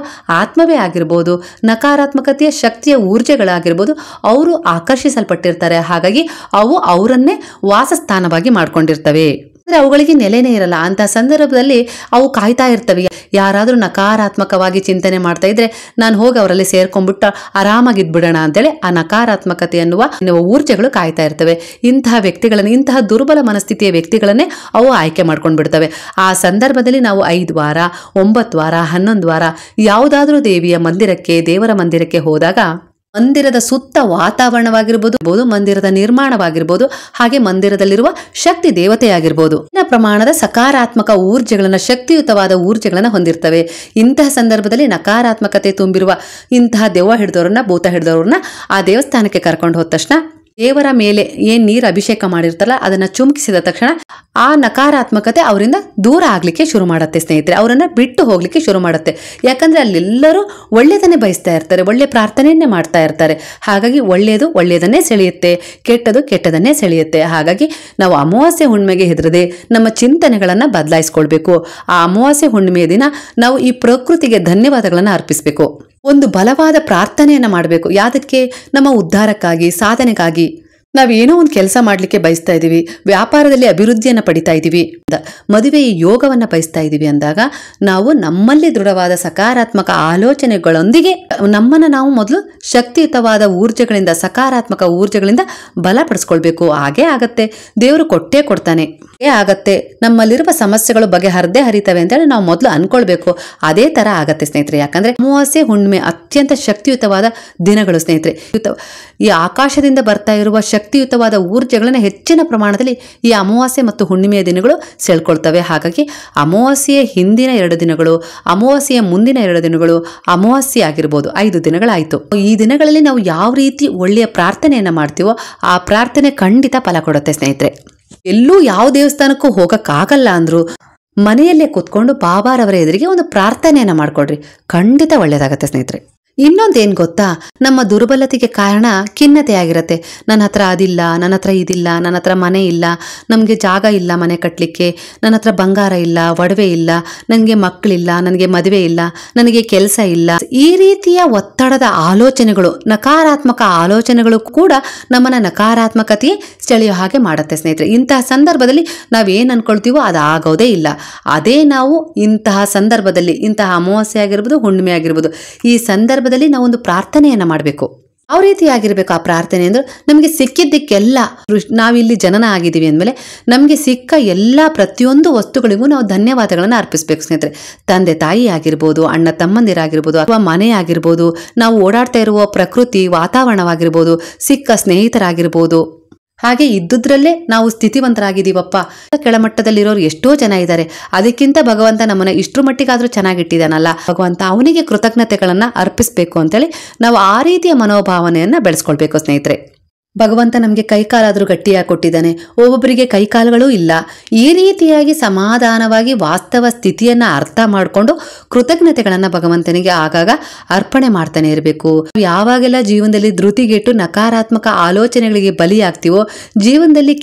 ಆತ್ಮವೇ ಆಗಿರ್ಬೋದು, ನಕಾರಾತ್ಮಕತೆಯ ಶಕ್ತಿಯ ಊರ್ಜೆಗಳಾಗಿರ್ಬೋದು, ಅವರು ಆಕರ್ಷಿಸಲ್ಪಟ್ಟಿರ್ತಾರೆ. ಹಾಗಾಗಿ ಅವು ಅವರನ್ನೇ ವಾಸಸ್ಥಾನವಾಗಿ ಮಾಡ್ಕೊಂಡಿರ್ತವೆ. ಅಂದ್ರೆ ಅವುಗಳಿಗೆ ನೆಲೆನೇ ಇರಲ್ಲ. ಅಂತ ಸಂದರ್ಭದಲ್ಲಿ ಅವು ಕಾಯ್ತಾ ಇರ್ತವೆ. ಯಾರಾದ್ರೂ ನಕಾರಾತ್ಮಕವಾಗಿ ಚಿಂತನೆ ಮಾಡ್ತಾ ಇದ್ರೆ ನಾನು ಹೋಗಿ ಅವರಲ್ಲಿ ಸೇರ್ಕೊಂಡ್ಬಿಟ್ಟು ಆರಾಮಾಗಿದ್ಬಿಡೋಣ ಅಂತೇಳಿ ಆ ನಕಾರಾತ್ಮಕತೆ ಎನ್ನುವ ಊರ್ಜೆಗಳು ಕಾಯ್ತಾ ಇರ್ತವೆ. ಇಂತಹ ದುರ್ಬಲ ಮನಸ್ಥಿತಿಯ ವ್ಯಕ್ತಿಗಳನ್ನೇ ಅವು ಆಯ್ಕೆ ಮಾಡ್ಕೊಂಡು ಬಿಡ್ತವೆ. ಆ ಸಂದರ್ಭದಲ್ಲಿ ನಾವು 5 ವಾರ, 9 ವಾರ, 11 ವಾರ ಯಾವುದಾದ್ರೂ ದೇವರ ಮಂದಿರಕ್ಕೆ ಹೋದಾಗ ಮಂದಿರದ ಸುತ್ತ ವಾತಾವರಣವಾಗಿರ್ಬೋದು, ಮಂದಿರದ ನಿರ್ಮಾಣವಾಗಿರ್ಬೋದು, ಹಾಗೆ ಮಂದಿರದಲ್ಲಿರುವ ಶಕ್ತಿ ದೇವತೆಯಾಗಿರ್ಬೋದು ಪ್ರಮಾಣದ ಸಕಾರಾತ್ಮಕ ಊರ್ಜೆಗಳನ್ನ, ಶಕ್ತಿಯುತವಾದ ಊರ್ಜೆಗಳನ್ನ ಹೊಂದಿರ್ತವೆ. ಇಂತಹ ಸಂದರ್ಭದಲ್ಲಿ ನಕಾರಾತ್ಮಕತೆ ತುಂಬಿರುವ ಇಂತಹ ದೆವ್ವ ಹಿಡಿದವ್ರನ್ನ, ಭೂತ ಹಿಡಿದವ್ರನ್ನ ಆ ದೇವಸ್ಥಾನಕ್ಕೆ ಕರ್ಕೊಂಡು ಹೋದ ತಕ್ಷಣ ದೇವರ ಮೇಲೆ ಏನ್ ನೀರು ಅಭಿಷೇಕ ಮಾಡಿರ್ತಾರಲ್ಲ ಅದನ್ನ ಚುಮುಕಿಸಿದ ತಕ್ಷಣ ಆ ನಕಾರಾತ್ಮಕತೆ ಅವರಿಂದ ದೂರ ಆಗ್ಲಿಕ್ಕೆ ಶುರು ಮಾಡುತ್ತೆ ಸ್ನೇಹಿತರೆ. ಅವರನ್ನ ಬಿಟ್ಟು ಹೋಗ್ಲಿಕ್ಕೆ ಶುರು ಮಾಡುತ್ತೆ. ಯಾಕಂದ್ರೆ ಅಲ್ಲೆಲ್ಲರೂ ಒಳ್ಳೆಯದನ್ನೇ ಬಯಸ್ತಾ ಇರ್ತಾರೆ, ಒಳ್ಳೆ ಪ್ರಾರ್ಥನೆಯನ್ನೇ ಮಾಡ್ತಾ ಇರ್ತಾರೆ. ಹಾಗಾಗಿ ಒಳ್ಳೆಯದನ್ನೇ ಸೆಳೆಯುತ್ತೆ, ಕೆಟ್ಟದನ್ನೇ ಸೆಳೆಯುತ್ತೆ. ಹಾಗಾಗಿ ನಾವು ಅಮಾವಾಸ್ಯೆ ಹುಣ್ಣಿಮೆಗೆ ಹೆದರದೆ ನಮ್ಮ ಚಿಂತನೆಗಳನ್ನ ಬದಲಾಯಿಸ್ಕೊಳ್ಬೇಕು. ಆ ಅಮಾವಾಸ್ಯೆ ಹುಣ್ಣಿಮೆಯ ದಿನ ನಾವು ಈ ಪ್ರಕೃತಿಗೆ ಧನ್ಯವಾದಗಳನ್ನ ಅರ್ಪಿಸಬೇಕು. ಒಂದು ಬಲವಾದ ಪ್ರಾರ್ಥನೆಯನ್ನ ಮಾಡಬೇಕು. ಯಾದಕ್ಕೆ? ನಮ್ಮ ಉದ್ಧಾರಕ್ಕಾಗಿ, ಸಾಧನೆಗಾಗಿ. ನಾವೇನೋ ಒಂದು ಕೆಲಸ ಮಾಡ್ಲಿಕ್ಕೆ ಬಯಸ್ತಾ ಇದೀವಿ, ವ್ಯಾಪಾರದಲ್ಲಿ ಅಭಿವೃದ್ಧಿಯನ್ನ ಪಡಿತಾ ಇದೀವಿ, ಮದುವೆಯ ಯೋಗವನ್ನ ಬಯಸ್ತಾ ಇದೀವಿ ಅಂದಾಗ ನಾವು ನಮ್ಮಲ್ಲಿ ದೃಢವಾದ ಸಕಾರಾತ್ಮಕ ಆಲೋಚನೆಗಳೊಂದಿಗೆ ನಮ್ಮನ್ನ ನಾವು ಮೊದಲು ಶಕ್ತಿಯುತವಾದ ಊರ್ಜೆಗಳಿಂದ, ಸಕಾರಾತ್ಮಕ ಊರ್ಜೆಗಳಿಂದ ಬಲಪಡಿಸ್ಕೊಳ್ಬೇಕು. ಹಾಗೇ ಆಗತ್ತೆ, ದೇವರು ಕೊಟ್ಟೇ ಕೊಡ್ತಾನೆ, ಆಗತ್ತೆ. ನಮ್ಮಲ್ಲಿರುವ ಸಮಸ್ಯೆಗಳು ಬಗೆಹರದೇ ಹರಿತವೆ ಅಂತೇಳಿ ನಾವು ಮೊದಲು ಅನ್ಕೊಳ್ಬೇಕು. ಅದೇ ತರ ಆಗತ್ತೆ ಸ್ನೇಹಿತರೆ. ಯಾಕಂದ್ರೆ ಅಮಾವಾಸ್ಯೆ ಹುಣ್ಣಿಮೆ ಅತ್ಯಂತ ಶಕ್ತಿಯುತವಾದ ದಿನಗಳು ಸ್ನೇಹಿತರೆ. ಈ ಆಕಾಶದಿಂದ ಬರ್ತಾ ಇರುವ ಶಕ್ತಿಯುತವಾದ ಊರ್ಜೆಗಳನ್ನ ಹೆಚ್ಚಿನ ಪ್ರಮಾಣದಲ್ಲಿ ಈ ಅಮಾವಾಸ್ಯೆ ಮತ್ತು ಹುಣ್ಣಿಮೆಯ ದಿನಗಳು ಸೆಳ್ಕೊಳ್ತವೆ. ಹಾಗಾಗಿ ಅಮಾವಾಸ್ಯೆಯ ಹಿಂದಿನ 2 ದಿನಗಳು, ಅಮಾವಾಸ್ಯೆಯ ಮುಂದಿನ 2 ದಿನಗಳು, ಅಮಾವಾಸ್ಯೆ ಆಗಿರ್ಬೋದು 5 ದಿನಗಳಾಯ್ತು. ಈ ದಿನಗಳಲ್ಲಿ ನಾವು ಯಾವ ರೀತಿ ಒಳ್ಳೆಯ ಪ್ರಾರ್ಥನೆಯನ್ನ ಮಾಡ್ತೀವೋ ಆ ಪ್ರಾರ್ಥನೆ ಖಂಡಿತ ಫಲ ಕೊಡುತ್ತೆ ಸ್ನೇಹಿತರೆ. ಎಲ್ಲೂ ಯಾವ ದೇವಸ್ಥಾನಕ್ಕೂ ಹೋಗಕ್ಕಾಗಲ್ಲ ಅಂದ್ರು ಮನೆಯಲ್ಲೇ ಕೂತ್ಕೊಂಡು ಬಾಬಾರವರ ಎದುರಿಗೆ ಒಂದು ಪ್ರಾರ್ಥನೆಯನ್ನ ಮಾಡ್ಕೊಡ್ರಿ, ಖಂಡಿತ ಒಳ್ಳೇದಾಗತ್ತೆ ಸ್ನೇಹಿತರೆ. ಇನ್ನೊಂದೇನು ಗೊತ್ತಾ, ನಮ್ಮ ದುರ್ಬಲತೆಗೆ ಕಾರಣ ಖಿನ್ನತೆ ಆಗಿರತ್ತೆ. ನನ್ನ ಹತ್ರ ಅದಿಲ್ಲ, ನನ್ನ ಹತ್ರ ಇದಿಲ್ಲ, ನನ್ನ ಹತ್ರ ಮನೆ ಇಲ್ಲ, ನಮಗೆ ಜಾಗ ಇಲ್ಲ ಮನೆ ಕಟ್ಟಲಿಕ್ಕೆ, ನನ್ನ ಹತ್ರ ಬಂಗಾರ ಇಲ್ಲ, ಒಡವೆ ಇಲ್ಲ, ನನಗೆ ಮಕ್ಕಳಿಲ್ಲ, ನನಗೆ ಮದುವೆ ಇಲ್ಲ, ನನಗೆ ಕೆಲಸ ಇಲ್ಲ. ಈ ರೀತಿಯ ಒತ್ತಡದ ಆಲೋಚನೆಗಳು, ನಕಾರಾತ್ಮಕ ಆಲೋಚನೆಗಳು ಕೂಡ ನಮ್ಮನ್ನ ನಕಾರಾತ್ಮಕತೆಯೇ ಸೆಳೆಯೋ ಹಾಗೆ ಮಾಡುತ್ತೆ ಸ್ನೇಹಿತರೆ. ಇಂತಹ ಸಂದರ್ಭದಲ್ಲಿ ನಾವೇನು ಅನ್ಕೊಳ್ತೀವೋ ಅದು ಆಗೋದೇ ಇಲ್ಲ. ಅದೇ ನಾವು ಇಂತಹ ಸಂದರ್ಭದಲ್ಲಿ, ಇಂತಹ ಅಮಾವಾಸ್ಯೆ ಆಗಿರ್ಬೋದು, ಹುಣ್ಣಿಮೆ ಆಗಿರ್ಬೋದು, ಈ ಸಂದರ್ಭದಲ್ಲಿ ನಾವೊಂದು ಪ್ರಾರ್ಥನೆಯನ್ನ ಮಾಡಬೇಕು. ಯಾವ ರೀತಿಯಾಗಿರ್ಬೇಕು ಆ ಪ್ರಾರ್ಥನೆ ಅಂದ್ರೆ, ನಮಗೆ ಸಿಕ್ಕಿದ್ದಕ್ಕೆಲ್ಲ ನಾವಿಲ್ಲಿ ಜನನ ಆಗಿದ್ದೀವಿ ಅಂದಮೇಲೆ ನಮಗೆ ಸಿಕ್ಕ ಎಲ್ಲ ಪ್ರತಿಯೊಂದು ವಸ್ತುಗಳಿಗೂ ನಾವು ಧನ್ಯವಾದಗಳನ್ನು ಅರ್ಪಿಸ್ಬೇಕು ಸ್ನೇಹಿತರೆ. ತಂದೆ ತಾಯಿ ಆಗಿರ್ಬೋದು, ಅಣ್ಣ ತಮ್ಮಂದಿರಾಗಿರ್ಬೋದು, ಅಥವಾ ಮನೆ ಆಗಿರ್ಬೋದು, ನಾವು ಓಡಾಡ್ತಾ ಇರುವ ಪ್ರಕೃತಿ ವಾತಾವರಣವಾಗಿರ್ಬೋದು, ಸಿಕ್ಕ ಸ್ನೇಹಿತರಾಗಿರ್ಬೋದು, ಹಾಗೆ ಇದ್ದುದ್ರಲ್ಲೇ ನಾವು ಸ್ಥಿತಿವಂತರಾಗಿದ್ದೀವಪ್ಪ. ಕೆಳಮಟ್ಟದಲ್ಲಿರೋರು ಎಷ್ಟೋ ಜನ ಇದ್ದಾರೆ, ಅದಕ್ಕಿಂತ ಭಗವಂತ ನಮ್ಮನ್ನ ಇಷ್ಟರ ಮಟ್ಟಿಗಾದ್ರೂ ಚೆನ್ನಾಗಿಟ್ಟಿದ್ದಾನಲ್ಲ, ಭಗವಂತ ಅವನಿಗೆ ಕೃತಜ್ಞತೆಗಳನ್ನ ಅರ್ಪಿಸ್ಬೇಕು ಅಂತೇಳಿ ನಾವು ಆ ರೀತಿಯ ಮನೋಭಾವನೆಯನ್ನ ಬೆಳೆಸ್ಕೊಳ್ಬೇಕು ಸ್ನೇಹಿತರೆ. ಭಗವಂತ ನಮಗೆ ಕೈಕಾಲಾದರೂ ಗಟ್ಟಿಯಾಗಿ ಕೊಟ್ಟಿದ್ದಾನೆ, ಒಬ್ಬೊಬ್ಬರಿಗೆ ಕೈಕಾಲುಗಳೂ ಇಲ್ಲ. ಈ ರೀತಿಯಾಗಿ ಸಮಾಧಾನವಾಗಿ ವಾಸ್ತವ ಸ್ಥಿತಿಯನ್ನ ಅರ್ಥ ಮಾಡಿಕೊಂಡು ಕೃತಜ್ಞತೆಗಳನ್ನ ಭಗವಂತನಿಗೆ ಆಗಾಗ ಅರ್ಪಣೆ ಮಾಡ್ತಾನೆ ಇರಬೇಕು. ಯಾವಾಗೆಲ್ಲ ಜೀವನದಲ್ಲಿ ಧೃತಿಗೆಟ್ಟು ನಕಾರಾತ್ಮಕ ಆಲೋಚನೆಗಳಿಗೆ ಬಲಿಯಾಗ್ತೀವೋ, ಜೀವನದಲ್ಲಿ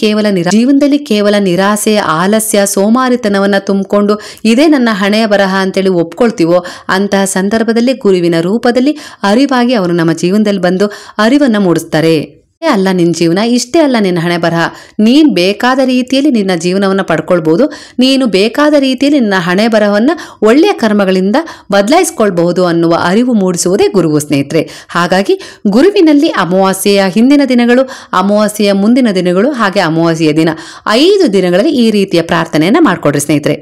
ಕೇವಲ ನಿರಾಸೆ, ಆಲಸ್ಯ, ಸೋಮಾರಿತನವನ್ನ ತುಂಬಿಕೊಂಡು ಇದೇ ನನ್ನ ಹಣೆಯ ಬರಹ ಅಂತೇಳಿ ಒಪ್ಕೊಳ್ತೀವೋ, ಅಂತಹ ಸಂದರ್ಭದಲ್ಲಿ ಗುರುವಿನ ರೂಪದಲ್ಲಿ ಅರಿವಾಗಿ ಅವರು ನಮ್ಮ ಜೀವನದಲ್ಲಿ ಬಂದು ಅರಿವನ್ನ ಮೂಡಿಸ್ತಾರೆ. ಅಲ್ಲ ನಿನ್ನ ಜೀವನ, ಇಷ್ಟೇ ಅಲ್ಲ ನಿನ್ನ ಹಣೆ ಬರಹ, ನೀನು ಬೇಕಾದ ರೀತಿಯಲ್ಲಿ ನಿನ್ನ ಜೀವನವನ್ನು ಪಡ್ಕೊಳ್ಬಹುದು, ನೀನು ಬೇಕಾದ ರೀತಿಯಲ್ಲಿ ನಿನ್ನ ಹಣೆ ಬರಹವನ್ನು ಒಳ್ಳೆಯ ಕರ್ಮಗಳಿಂದ ಬದಲಾಯಿಸ್ಕೊಳ್ಬಹುದು ಅನ್ನುವ ಅರಿವು ಮೂಡಿಸುವುದೇ ಗುರುವು ಸ್ನೇಹಿತರೆ. ಹಾಗಾಗಿ ಗುರುವಿನಲ್ಲಿ ಅಮಾವಾಸ್ಯೆಯ ಹಿಂದಿನ ದಿನಗಳು, ಅಮಾವಾಸ್ಯೆಯ ಮುಂದಿನ ದಿನಗಳು, ಹಾಗೆ ಅಮಾವಾಸ್ಯೆಯ ದಿನ 5 ದಿನಗಳಲ್ಲಿ ಈ ರೀತಿಯ ಪ್ರಾರ್ಥನೆಯನ್ನ ಮಾಡ್ಕೊಡ್ರಿ ಸ್ನೇಹಿತರೆ.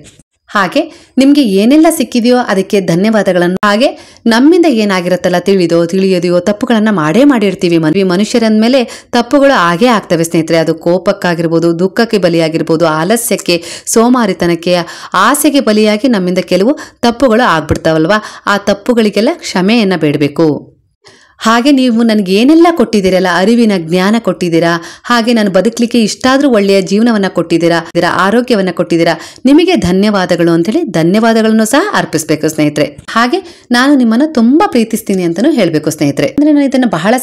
ಹಾಗೆ ನಿಮ್ಗೆ ಏನೆಲ್ಲ ಸಿಕ್ಕಿದೆಯೋ ಅದಕ್ಕೆ ಧನ್ಯವಾದಗಳನ್ನು, ಹಾಗೆ ನಮ್ಮಿಂದ ಏನಾಗಿರುತ್ತಲ್ಲ ತಿಳಿಯದೆಯೋ ತಪ್ಪುಗಳನ್ನ ಮಾಡಿರ್ತೀವಿ. ಮನುಷ್ಯರಂದ ಮೇಲೆ ತಪ್ಪುಗಳು ಆಗೇ ಆಗ್ತವೆ ಸ್ನೇಹಿತರೆ. ಅದು ಕೋಪಕ್ಕಾಗಿರ್ಬೋದು, ದುಃಖಕ್ಕೆ ಬಲಿಯಾಗಿರ್ಬೋದು, ಆಲಸ್ಯಕ್ಕೆ, ಸೋಮಾರಿತನಕ್ಕೆ, ಆಸೆಗೆ ಬಲಿಯಾಗಿ ನಮ್ಮಿಂದ ಕೆಲವು ತಪ್ಪುಗಳು ಆಗ್ಬಿಡ್ತಾವಲ್ವಾ. ಆ ತಪ್ಪುಗಳಿಗೆಲ್ಲ ಕ್ಷಮೆಯನ್ನ ಬೇಡಬೇಕು. ಹಾಗೆ ನೀವು ನನಗೆ ಏನೆಲ್ಲ ಕೊಟ್ಟಿದ್ದೀರಲ್ಲ, ಅರಿವಿನ ಜ್ಞಾನ ಕೊಟ್ಟಿದ್ದೀರಾ, ಹಾಗೆ ನಾನು ಬದುಕಲಿಕ್ಕೆ ಇಷ್ಟಾದ್ರೂ ಒಳ್ಳೆಯ ಜೀವನವನ್ನ ಕೊಟ್ಟಿದ್ದೀರಾ, ಆರೋಗ್ಯವನ್ನ ಕೊಟ್ಟಿದ್ದೀರಾ, ನಿಮಗೆ ಧನ್ಯವಾದಗಳು ಅಂತೇಳಿ ಧನ್ಯವಾದಗಳನ್ನು ಸಹ ಅರ್ಪಿಸ್ಬೇಕು ಸ್ನೇಹಿತರೆ. ಹಾಗೆ ನಾನು ನಿಮ್ಮನ್ನು ತುಂಬಾ ಪ್ರೀತಿಸ್ತೀನಿ ಅಂತಾನೂ ಹೇಳ್ಬೇಕು ಸ್ನೇಹಿತರೆ. ಅಂದ್ರೆ ನಾನು ಇದನ್ನ ಬಹಳ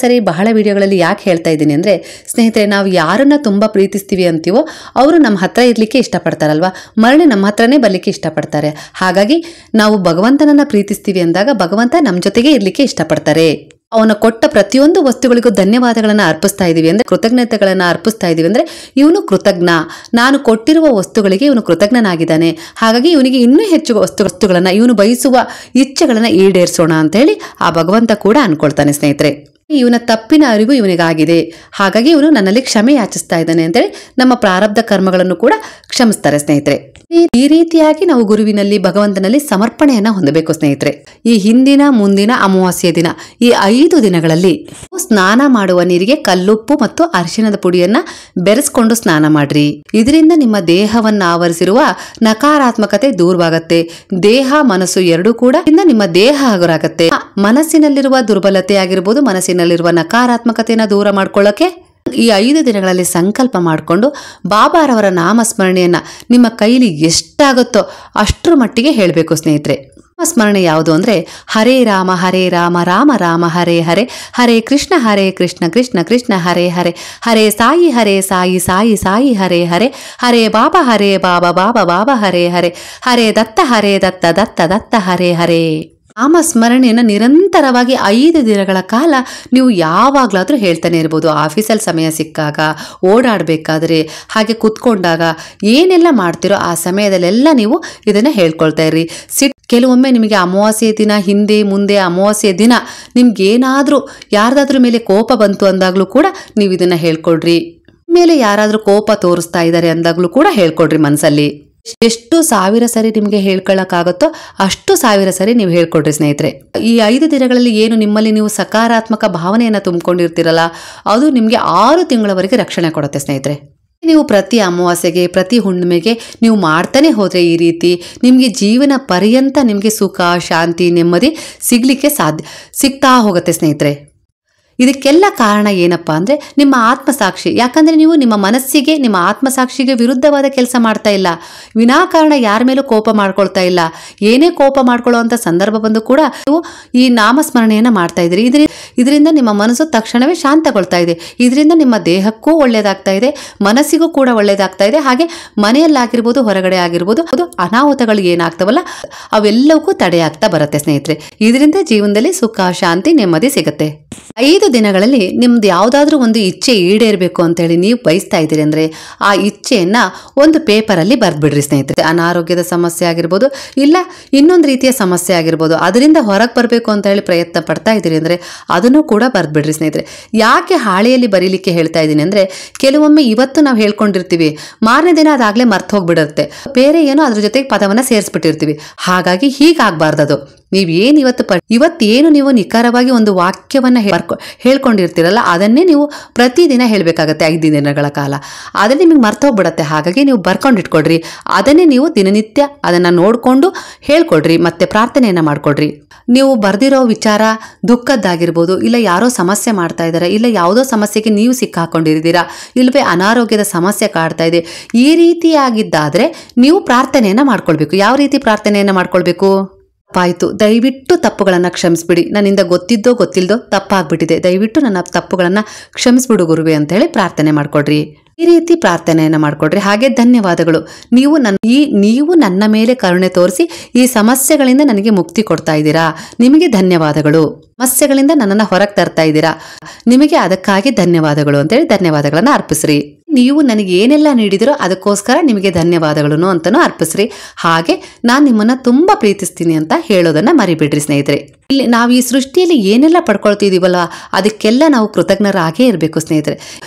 ವಿಡಿಯೋಗಳಲ್ಲಿ ಯಾಕೆ ಹೇಳ್ತಾ ಇದ್ದೀನಿ ಅಂದ್ರೆ ಸ್ನೇಹಿತರೆ, ನಾವು ಯಾರನ್ನ ತುಂಬಾ ಪ್ರೀತಿಸ್ತೀವಿ ಅಂತೀವೋ ಅವರು ನಮ್ಮ ಹತ್ರ ಇರ್ಲಿಕ್ಕೆ ಇಷ್ಟಪಡ್ತಾರಲ್ವಾ, ಮರಳಿ ನಮ್ಮ ಹತ್ರನೇ ಬರ್ಲಿಕ್ಕೆ ಇಷ್ಟಪಡ್ತಾರೆ. ಹಾಗಾಗಿ ನಾವು ಭಗವಂತನನ್ನ ಪ್ರೀತಿಸ್ತೀವಿ ಅಂದಾಗ ಭಗವಂತ ನಮ್ಮ ಜೊತೆಗೆ ಇರ್ಲಿಕ್ಕೆ ಇಷ್ಟಪಡ್ತಾರೆ. ಅವನ ಕೊಟ್ಟ ಪ್ರತಿಯೊಂದು ವಸ್ತುಗಳಿಗೂ ಧನ್ಯವಾದಗಳನ್ನ ಅರ್ಪಿಸ್ತಾ ಇದೀವಿ ಅಂದ್ರೆ, ಕೃತಜ್ಞತೆಗಳನ್ನ ಅರ್ಪಿಸ್ತಾ ಇದೀವಿ ಅಂದ್ರೆ ಇವನು ಕೃತಜ್ಞ, ನಾನು ಕೊಟ್ಟಿರುವ ವಸ್ತುಗಳಿಗೆ ಇವನು ಕೃತಜ್ಞನಾಗಿದ್ದಾನೆ, ಹಾಗಾಗಿ ಇವನಿಗೆ ಇನ್ನೂ ಹೆಚ್ಚು ವಸ್ತುಗಳನ್ನ, ಇವನು ಬಯಸುವ ಇಚ್ಛೆಗಳನ್ನ ಈಡೇರಿಸೋಣ ಅಂತ ಹೇಳಿ ಆ ಭಗವಂತ ಕೂಡ ಅನ್ಕೊಳ್ತಾನೆ ಸ್ನೇಹಿತರೆ. ಇವನ ತಪ್ಪಿನ ಅರಿವು ಇವನಿಗಾಗಿದೆ, ಹಾಗಾಗಿ ಇವನು ನನ್ನಲ್ಲಿ ಕ್ಷಮೆ ಯಾಚಿಸ್ತಾ ಇದ್ದಾನೆ ಅಂತೇಳಿ ನಮ್ಮ ಪ್ರಾರಬ್ಧ ಕರ್ಮಗಳನ್ನು ಕೂಡ ಕ್ಷಮಿಸ್ತಾರೆ ಸ್ನೇಹಿತರೆ. ಈ ರೀತಿಯಾಗಿ ನಾವು ಗುರುವಿನಲ್ಲಿ, ಭಗವಂತನಲ್ಲಿ ಸಮರ್ಪಣೆಯನ್ನ ಹೊಂದಬೇಕು ಸ್ನೇಹಿತರೆ. ಈ ಹಿಂದಿನ ಮುಂದಿನ ಅಮಾವಾಸ್ಯೆ ದಿನ ಈ 5 ದಿನಗಳಲ್ಲಿ ಸ್ನಾನ ಮಾಡುವ ನೀರಿಗೆ ಕಲ್ಲುಪ್ಪು ಮತ್ತು ಅರಿಶಿಣದ ಪುಡಿಯನ್ನ ಬೆರೆಸ್ಕೊಂಡು ಸ್ನಾನ ಮಾಡ್ರಿ. ಇದರಿಂದ ನಿಮ್ಮ ದೇಹವನ್ನ ಆವರಿಸಿರುವ ನಕಾರಾತ್ಮಕತೆ ದೂರವಾಗತ್ತೆ. ದೇಹ ಮನಸ್ಸು ಎರಡೂ ಕೂಡ ನಿಮ್ಮ ದೇಹ ಹಗುರಾಗತ್ತೆ. ಮನಸ್ಸಿನಲ್ಲಿರುವ ದುರ್ಬಲತೆ ಆಗಿರ್ಬೋದು, ಮನಸ್ಸಿನಲ್ಲಿರುವ ನಕಾರಾತ್ಮಕತೆಯನ್ನ ದೂರ ಮಾಡ್ಕೊಳ್ಳೋಕೆ ಈ 5 ದಿನಗಳಲ್ಲಿ ಸಂಕಲ್ಪ ಮಾಡಿಕೊಂಡು ಬಾಬಾರವರ ನಾಮಸ್ಮರಣೆಯನ್ನ ನಿಮ್ಮ ಕೈಲಿ ಎಷ್ಟಾಗುತ್ತೋ ಅಷ್ಟರ ಮಟ್ಟಿಗೆ ಹೇಳಬೇಕು ಸ್ನೇಹಿತರೆ. ನಾಮಸ್ಮರಣೆ ಯಾವುದು ಅಂದ್ರೆ, ಹರೇ ರಾಮ ರಾಮ ರಾಮ ಹರೇ ಹರೇ, ಹರೇ ಕೃಷ್ಣ ಕೃಷ್ಣ ಕೃಷ್ಣ ಹರೇ ಹರೇ, ಹರೇ ಸಾಯಿ ಸಾಯಿ ಸಾಯಿ ಹರೇ ಹರೇ, ಹರೇ ಬಾಬಾ ಬಾಬಾ ಹರೇ ಹರೇ, ಹರೇ ದತ್ತ ದತ್ತ ಹರೇ ಹರೇ. ನಾಮಸ್ಮರಣೆಯನ್ನು ನಿರಂತರವಾಗಿ 5 ದಿನಗಳ ಕಾಲ ನೀವು ಯಾವಾಗಲಾದರೂ ಹೇಳ್ತಾನೆ ಇರ್ಬೋದು. ಆಫೀಸಲ್ಲಿ ಸಮಯ ಸಿಕ್ಕಾಗ, ಓಡಾಡಬೇಕಾದ್ರೆ, ಹಾಗೆ ಕುತ್ಕೊಂಡಾಗ, ಏನೆಲ್ಲ ಮಾಡ್ತಿರೋ ಆ ಸಮಯದಲ್ಲೆಲ್ಲ ನೀವು ಇದನ್ನು ಹೇಳ್ಕೊಳ್ತಾ ಇರ್ರಿ. ಕೆಲವೊಮ್ಮೆ ನಿಮಗೆ ಅಮಾವಾಸ್ಯೆ ದಿನ ಹಿಂದೆ ಮುಂದೆ ಅಮಾವಾಸ್ಯೆ ದಿನ ನಿಮ್ಗೇನಾದರೂ ಯಾರ್ದಾದ್ರೂ ಮೇಲೆ ಕೋಪ ಬಂತು ಅಂದಾಗಲೂ ಕೂಡ ನೀವು ಇದನ್ನು ಹೇಳ್ಕೊಳ್ರಿ. ಮೇಲೆ ಯಾರಾದರೂ ಕೋಪ ತೋರಿಸ್ತಾ ಇದ್ದಾರೆ ಅಂದಾಗಲೂ ಕೂಡ ಹೇಳ್ಕೊಳ್ರಿ. ಮನಸ್ಸಲ್ಲಿ ಎಷ್ಟು 1000 ಸರಿ ನಿಮಗೆ ಹೇಳ್ಕೊಳ್ಳೋಕ್ಕಾಗುತ್ತೋ ಅಷ್ಟು 1000 ಸರಿ ನೀವು ಹೇಳ್ಕೊಡ್ರಿ ಸ್ನೇಹಿತರೆ. ಈ 5 ದಿನಗಳಲ್ಲಿ ಏನು ನಿಮ್ಮಲ್ಲಿ ನೀವು ಸಕಾರಾತ್ಮಕ ಭಾವನೆಯನ್ನು ತುಂಬಿಕೊಂಡಿರ್ತೀರಲ್ಲ, ಅದು ನಿಮಗೆ 6 ತಿಂಗಳವರೆಗೆ ರಕ್ಷಣೆ ಕೊಡುತ್ತೆ ಸ್ನೇಹಿತರೆ. ನೀವು ಪ್ರತಿ ಅಮಾವಾಸ್ಯೆಗೆ, ಪ್ರತಿ ಹುಣ್ಣಿಮೆಗೆ ನೀವು ಮಾಡ್ತಾನೆ ಹೋದ್ರೆ ಈ ರೀತಿ ನಿಮಗೆ ಜೀವನ ಪರ್ಯಂತ ನಿಮಗೆ ಸುಖ, ಶಾಂತಿ, ನೆಮ್ಮದಿ ಸಿಗ್ತಾ ಹೋಗುತ್ತೆ ಸ್ನೇಹಿತರೆ. ಇದಕ್ಕೆಲ್ಲ ಕಾರಣ ಏನಪ್ಪಾ ಅಂದ್ರೆ ನಿಮ್ಮ ಆತ್ಮಸಾಕ್ಷಿ. ಯಾಕಂದ್ರೆ ನೀವು ನಿಮ್ಮ ಮನಸ್ಸಿಗೆ, ನಿಮ್ಮ ಆತ್ಮಸಾಕ್ಷಿಗೆ ವಿರುದ್ಧವಾದ ಕೆಲಸ ಮಾಡ್ತಾ ಇಲ್ಲ, ವಿನಾಕಾರಣ ಯಾರ ಮೇಲೂ ಕೋಪ ಮಾಡ್ಕೊಳ್ತಾ ಇಲ್ಲ. ಏನೇ ಕೋಪ ಮಾಡ್ಕೊಳ್ಳುವಂತ ಸಂದರ್ಭ ಬಂದು ಕೂಡ ನೀವು ಈ ನಾಮಸ್ಮರಣೆಯನ್ನ ಮಾಡ್ತಾ ಇದ್ರಿ. ಇದರಿಂದ ನಿಮ್ಮ ಮನಸ್ಸು ತಕ್ಷಣವೇ ಶಾಂತಗೊಳ್ತಾ ಇದೆ. ಇದರಿಂದ ನಿಮ್ಮ ದೇಹಕ್ಕೂ ಒಳ್ಳೇದಾಗ್ತಾ ಇದೆ, ಮನಸ್ಸಿಗೂ ಕೂಡ ಒಳ್ಳೇದಾಗ್ತಾ ಇದೆ. ಹಾಗೆ ಮನೆಯಲ್ಲಾಗಿರ್ಬೋದು, ಹೊರಗಡೆ ಆಗಿರ್ಬೋದು, ಅದು ಅನಾಹುತಗಳು ಏನಾಗ್ತಾವಲ್ಲ ಅವೆಲ್ಲವಕ್ಕೂ ತಡೆಯಾಗ್ತಾ ಬರುತ್ತೆ ಸ್ನೇಹಿತರೆ. ಇದರಿಂದ ಜೀವನದಲ್ಲಿ ಸುಖ, ಶಾಂತಿ, ನೆಮ್ಮದಿ ಸಿಗುತ್ತೆ. 5 ದಿನಗಳಲ್ಲಿ ನಿಮ್ದು ಯಾವುದಾದ್ರೂ ಒಂದು ಇಚ್ಛೆ ಈಡೇರಬೇಕು ಅಂತೇಳಿ ನೀವು ಬಯಸ್ತಾ ಇದ್ದೀರಿ ಅಂದರೆ ಆ ಇಚ್ಛೆಯನ್ನ ಒಂದು ಪೇಪರಲ್ಲಿ ಬರೆದ್ಬಿಡ್ರಿ ಸ್ನೇಹಿತರೆ. ಅನಾರೋಗ್ಯದ ಸಮಸ್ಯೆ ಆಗಿರ್ಬೋದು, ಇಲ್ಲ ಇನ್ನೊಂದು ರೀತಿಯ ಸಮಸ್ಯೆ ಆಗಿರ್ಬೋದು, ಅದರಿಂದ ಹೊರಗೆ ಬರಬೇಕು ಅಂತ ಹೇಳಿ ಪ್ರಯತ್ನ ಪಡ್ತಾ ಇದ್ದೀರಿ ಅಂದರೆ ಅದನ್ನು ಕೂಡ ಬರೆದ್ಬಿಡ್ರಿ ಸ್ನೇಹಿತರೆ. ಯಾಕೆ ಹಾಳೆಯಲ್ಲಿ ಬರೀಲಿಕ್ಕೆ ಹೇಳ್ತಾ ಇದ್ದೀನಿ ಅಂದರೆ, ಕೆಲವೊಮ್ಮೆ ಇವತ್ತು ನಾವು ಹೇಳ್ಕೊಂಡಿರ್ತೀವಿ, ಮಾರನೇ ದಿನ ಅದಾಗಲೇ ಮರ್ತು ಹೋಗ್ಬಿಡುತ್ತೆ, ಬೇರೆ ಏನೋ ಅದ್ರ ಜೊತೆಗೆ ಪದವನ್ನು ಸೇರಿಸ್ಬಿಟ್ಟಿರ್ತೀವಿ. ಹಾಗಾಗಿ ಹೀಗಾಗಬಾರ್ದದು. ನೀವೇನು ಇವತ್ತೇನು ನೀವು ನಿಖರವಾಗಿ ಒಂದು ವಾಕ್ಯವನ್ನು ಹೇಳ್ಕೊಂಡಿರ್ತೀರಲ್ಲ, ಅದನ್ನೇ ನೀವು ಪ್ರತಿದಿನ ಹೇಳಬೇಕಾಗತ್ತೆ 5 ದಿನಗಳ ಕಾಲ. ಅದನ್ನೇ ನಿಮಗೆ ಮರ್ತೋಗ್ಬಿಡತ್ತೆ. ಹಾಗಾಗಿ ನೀವು ಬರ್ಕೊಂಡಿಟ್ಕೊಡ್ರಿ. ಅದನ್ನೇ ನೀವು ದಿನನಿತ್ಯ ಅದನ್ನು ನೋಡಿಕೊಂಡು ಹೇಳ್ಕೊಡ್ರಿ, ಮತ್ತೆ ಪ್ರಾರ್ಥನೆಯನ್ನು ಮಾಡ್ಕೊಡ್ರಿ. ನೀವು ಬರೆದಿರೋ ವಿಚಾರ ದುಃಖದ್ದಾಗಿರ್ಬೋದು, ಇಲ್ಲ ಯಾರೋ ಸಮಸ್ಯೆ ಮಾಡ್ತಾ ಇದ್ದಾರೆ, ಇಲ್ಲ ಯಾವುದೋ ಸಮಸ್ಯೆಗೆ ನೀವು ಸಿಕ್ಕಾಕೊಂಡಿದ್ದೀರಾ, ಇಲ್ಲವೇ ಅನಾರೋಗ್ಯದ ಸಮಸ್ಯೆ ಕಾಡ್ತಾ ಇದೆ, ಈ ರೀತಿಯಾಗಿದ್ದಾದರೆ ನೀವು ಪ್ರಾರ್ಥನೆಯನ್ನು ಮಾಡ್ಕೊಳ್ಬೇಕು. ಯಾವ ರೀತಿ ಪ್ರಾರ್ಥನೆಯನ್ನು ಮಾಡ್ಕೊಳ್ಬೇಕು? ಆಯಿತು, ದಯವಿಟ್ಟು ತಪ್ಪುಗಳನ್ನು ಕ್ಷಮಿಸ್ಬಿಡಿ, ನನ್ನಿಂದ ಗೊತ್ತಿದ್ದೋ ಗೊತ್ತಿಲ್ಲದೋ ತಪ್ಪಾಗ್ಬಿಟ್ಟಿದೆ, ದಯವಿಟ್ಟು ನನ್ನ ತಪ್ಪುಗಳನ್ನು ಕ್ಷಮಿಸ್ಬಿಡು ಗುರುವೆ ಅಂತ ಹೇಳಿ ಪ್ರಾರ್ಥನೆ ಮಾಡ್ಕೊಡ್ರಿ. ಈ ರೀತಿ ಪ್ರಾರ್ಥನೆಯನ್ನು ಮಾಡ್ಕೊಡ್ರಿ. ಹಾಗೆ ಧನ್ಯವಾದಗಳು, ನೀವು ನನ್ನ ಮೇಲೆ ಕರುಣೆ ತೋರಿಸಿ ಈ ಸಮಸ್ಯೆಗಳಿಂದ ನನಗೆ ಮುಕ್ತಿ ಕೊಡ್ತಾ ಇದ್ದೀರಾ, ನಿಮಗೆ ಧನ್ಯವಾದಗಳು. ಸಮಸ್ಯೆಗಳಿಂದ ನನ್ನನ್ನು ಹೊರಗೆ ತರ್ತಾ ಇದ್ದೀರಾ, ನಿಮಗೆ ಅದಕ್ಕಾಗಿ ಧನ್ಯವಾದಗಳು ಅಂತೇಳಿ ಧನ್ಯವಾದಗಳನ್ನು ಅರ್ಪಿಸ್ರಿ. ನೀವು ನನಗೆ ಏನೆಲ್ಲ ನೀಡಿದಿರೋ ಅದಕ್ಕೋಸ್ಕರ ನಿಮಗೆ ಧನ್ಯವಾದಗಳನ್ನು ಅಂತಲೂ ಅರ್ಪಿಸ್ರಿ. ಹಾಗೆ ನಾನು ನಿಮ್ಮನ್ನು ತುಂಬ ಪ್ರೀತಿಸ್ತೀನಿ ಅಂತ ಹೇಳೋದನ್ನು ಮರಿಬಿಡ್ರಿ ಸ್ನೇಹಿತರೆ. ಇಲ್ಲಿ ನಾವು ಈ ಸೃಷ್ಟಿಯಲ್ಲಿ ಏನೆಲ್ಲ ಪಡ್ಕೊಳ್ತಿದ್ದೀವಲ್ಲ, ಅದಕ್ಕೆಲ್ಲ ನಾವು ಕೃತಜ್ಞರಾಗೇ ಇರಬೇಕು ಸ್ನೇಹಿತರೆ.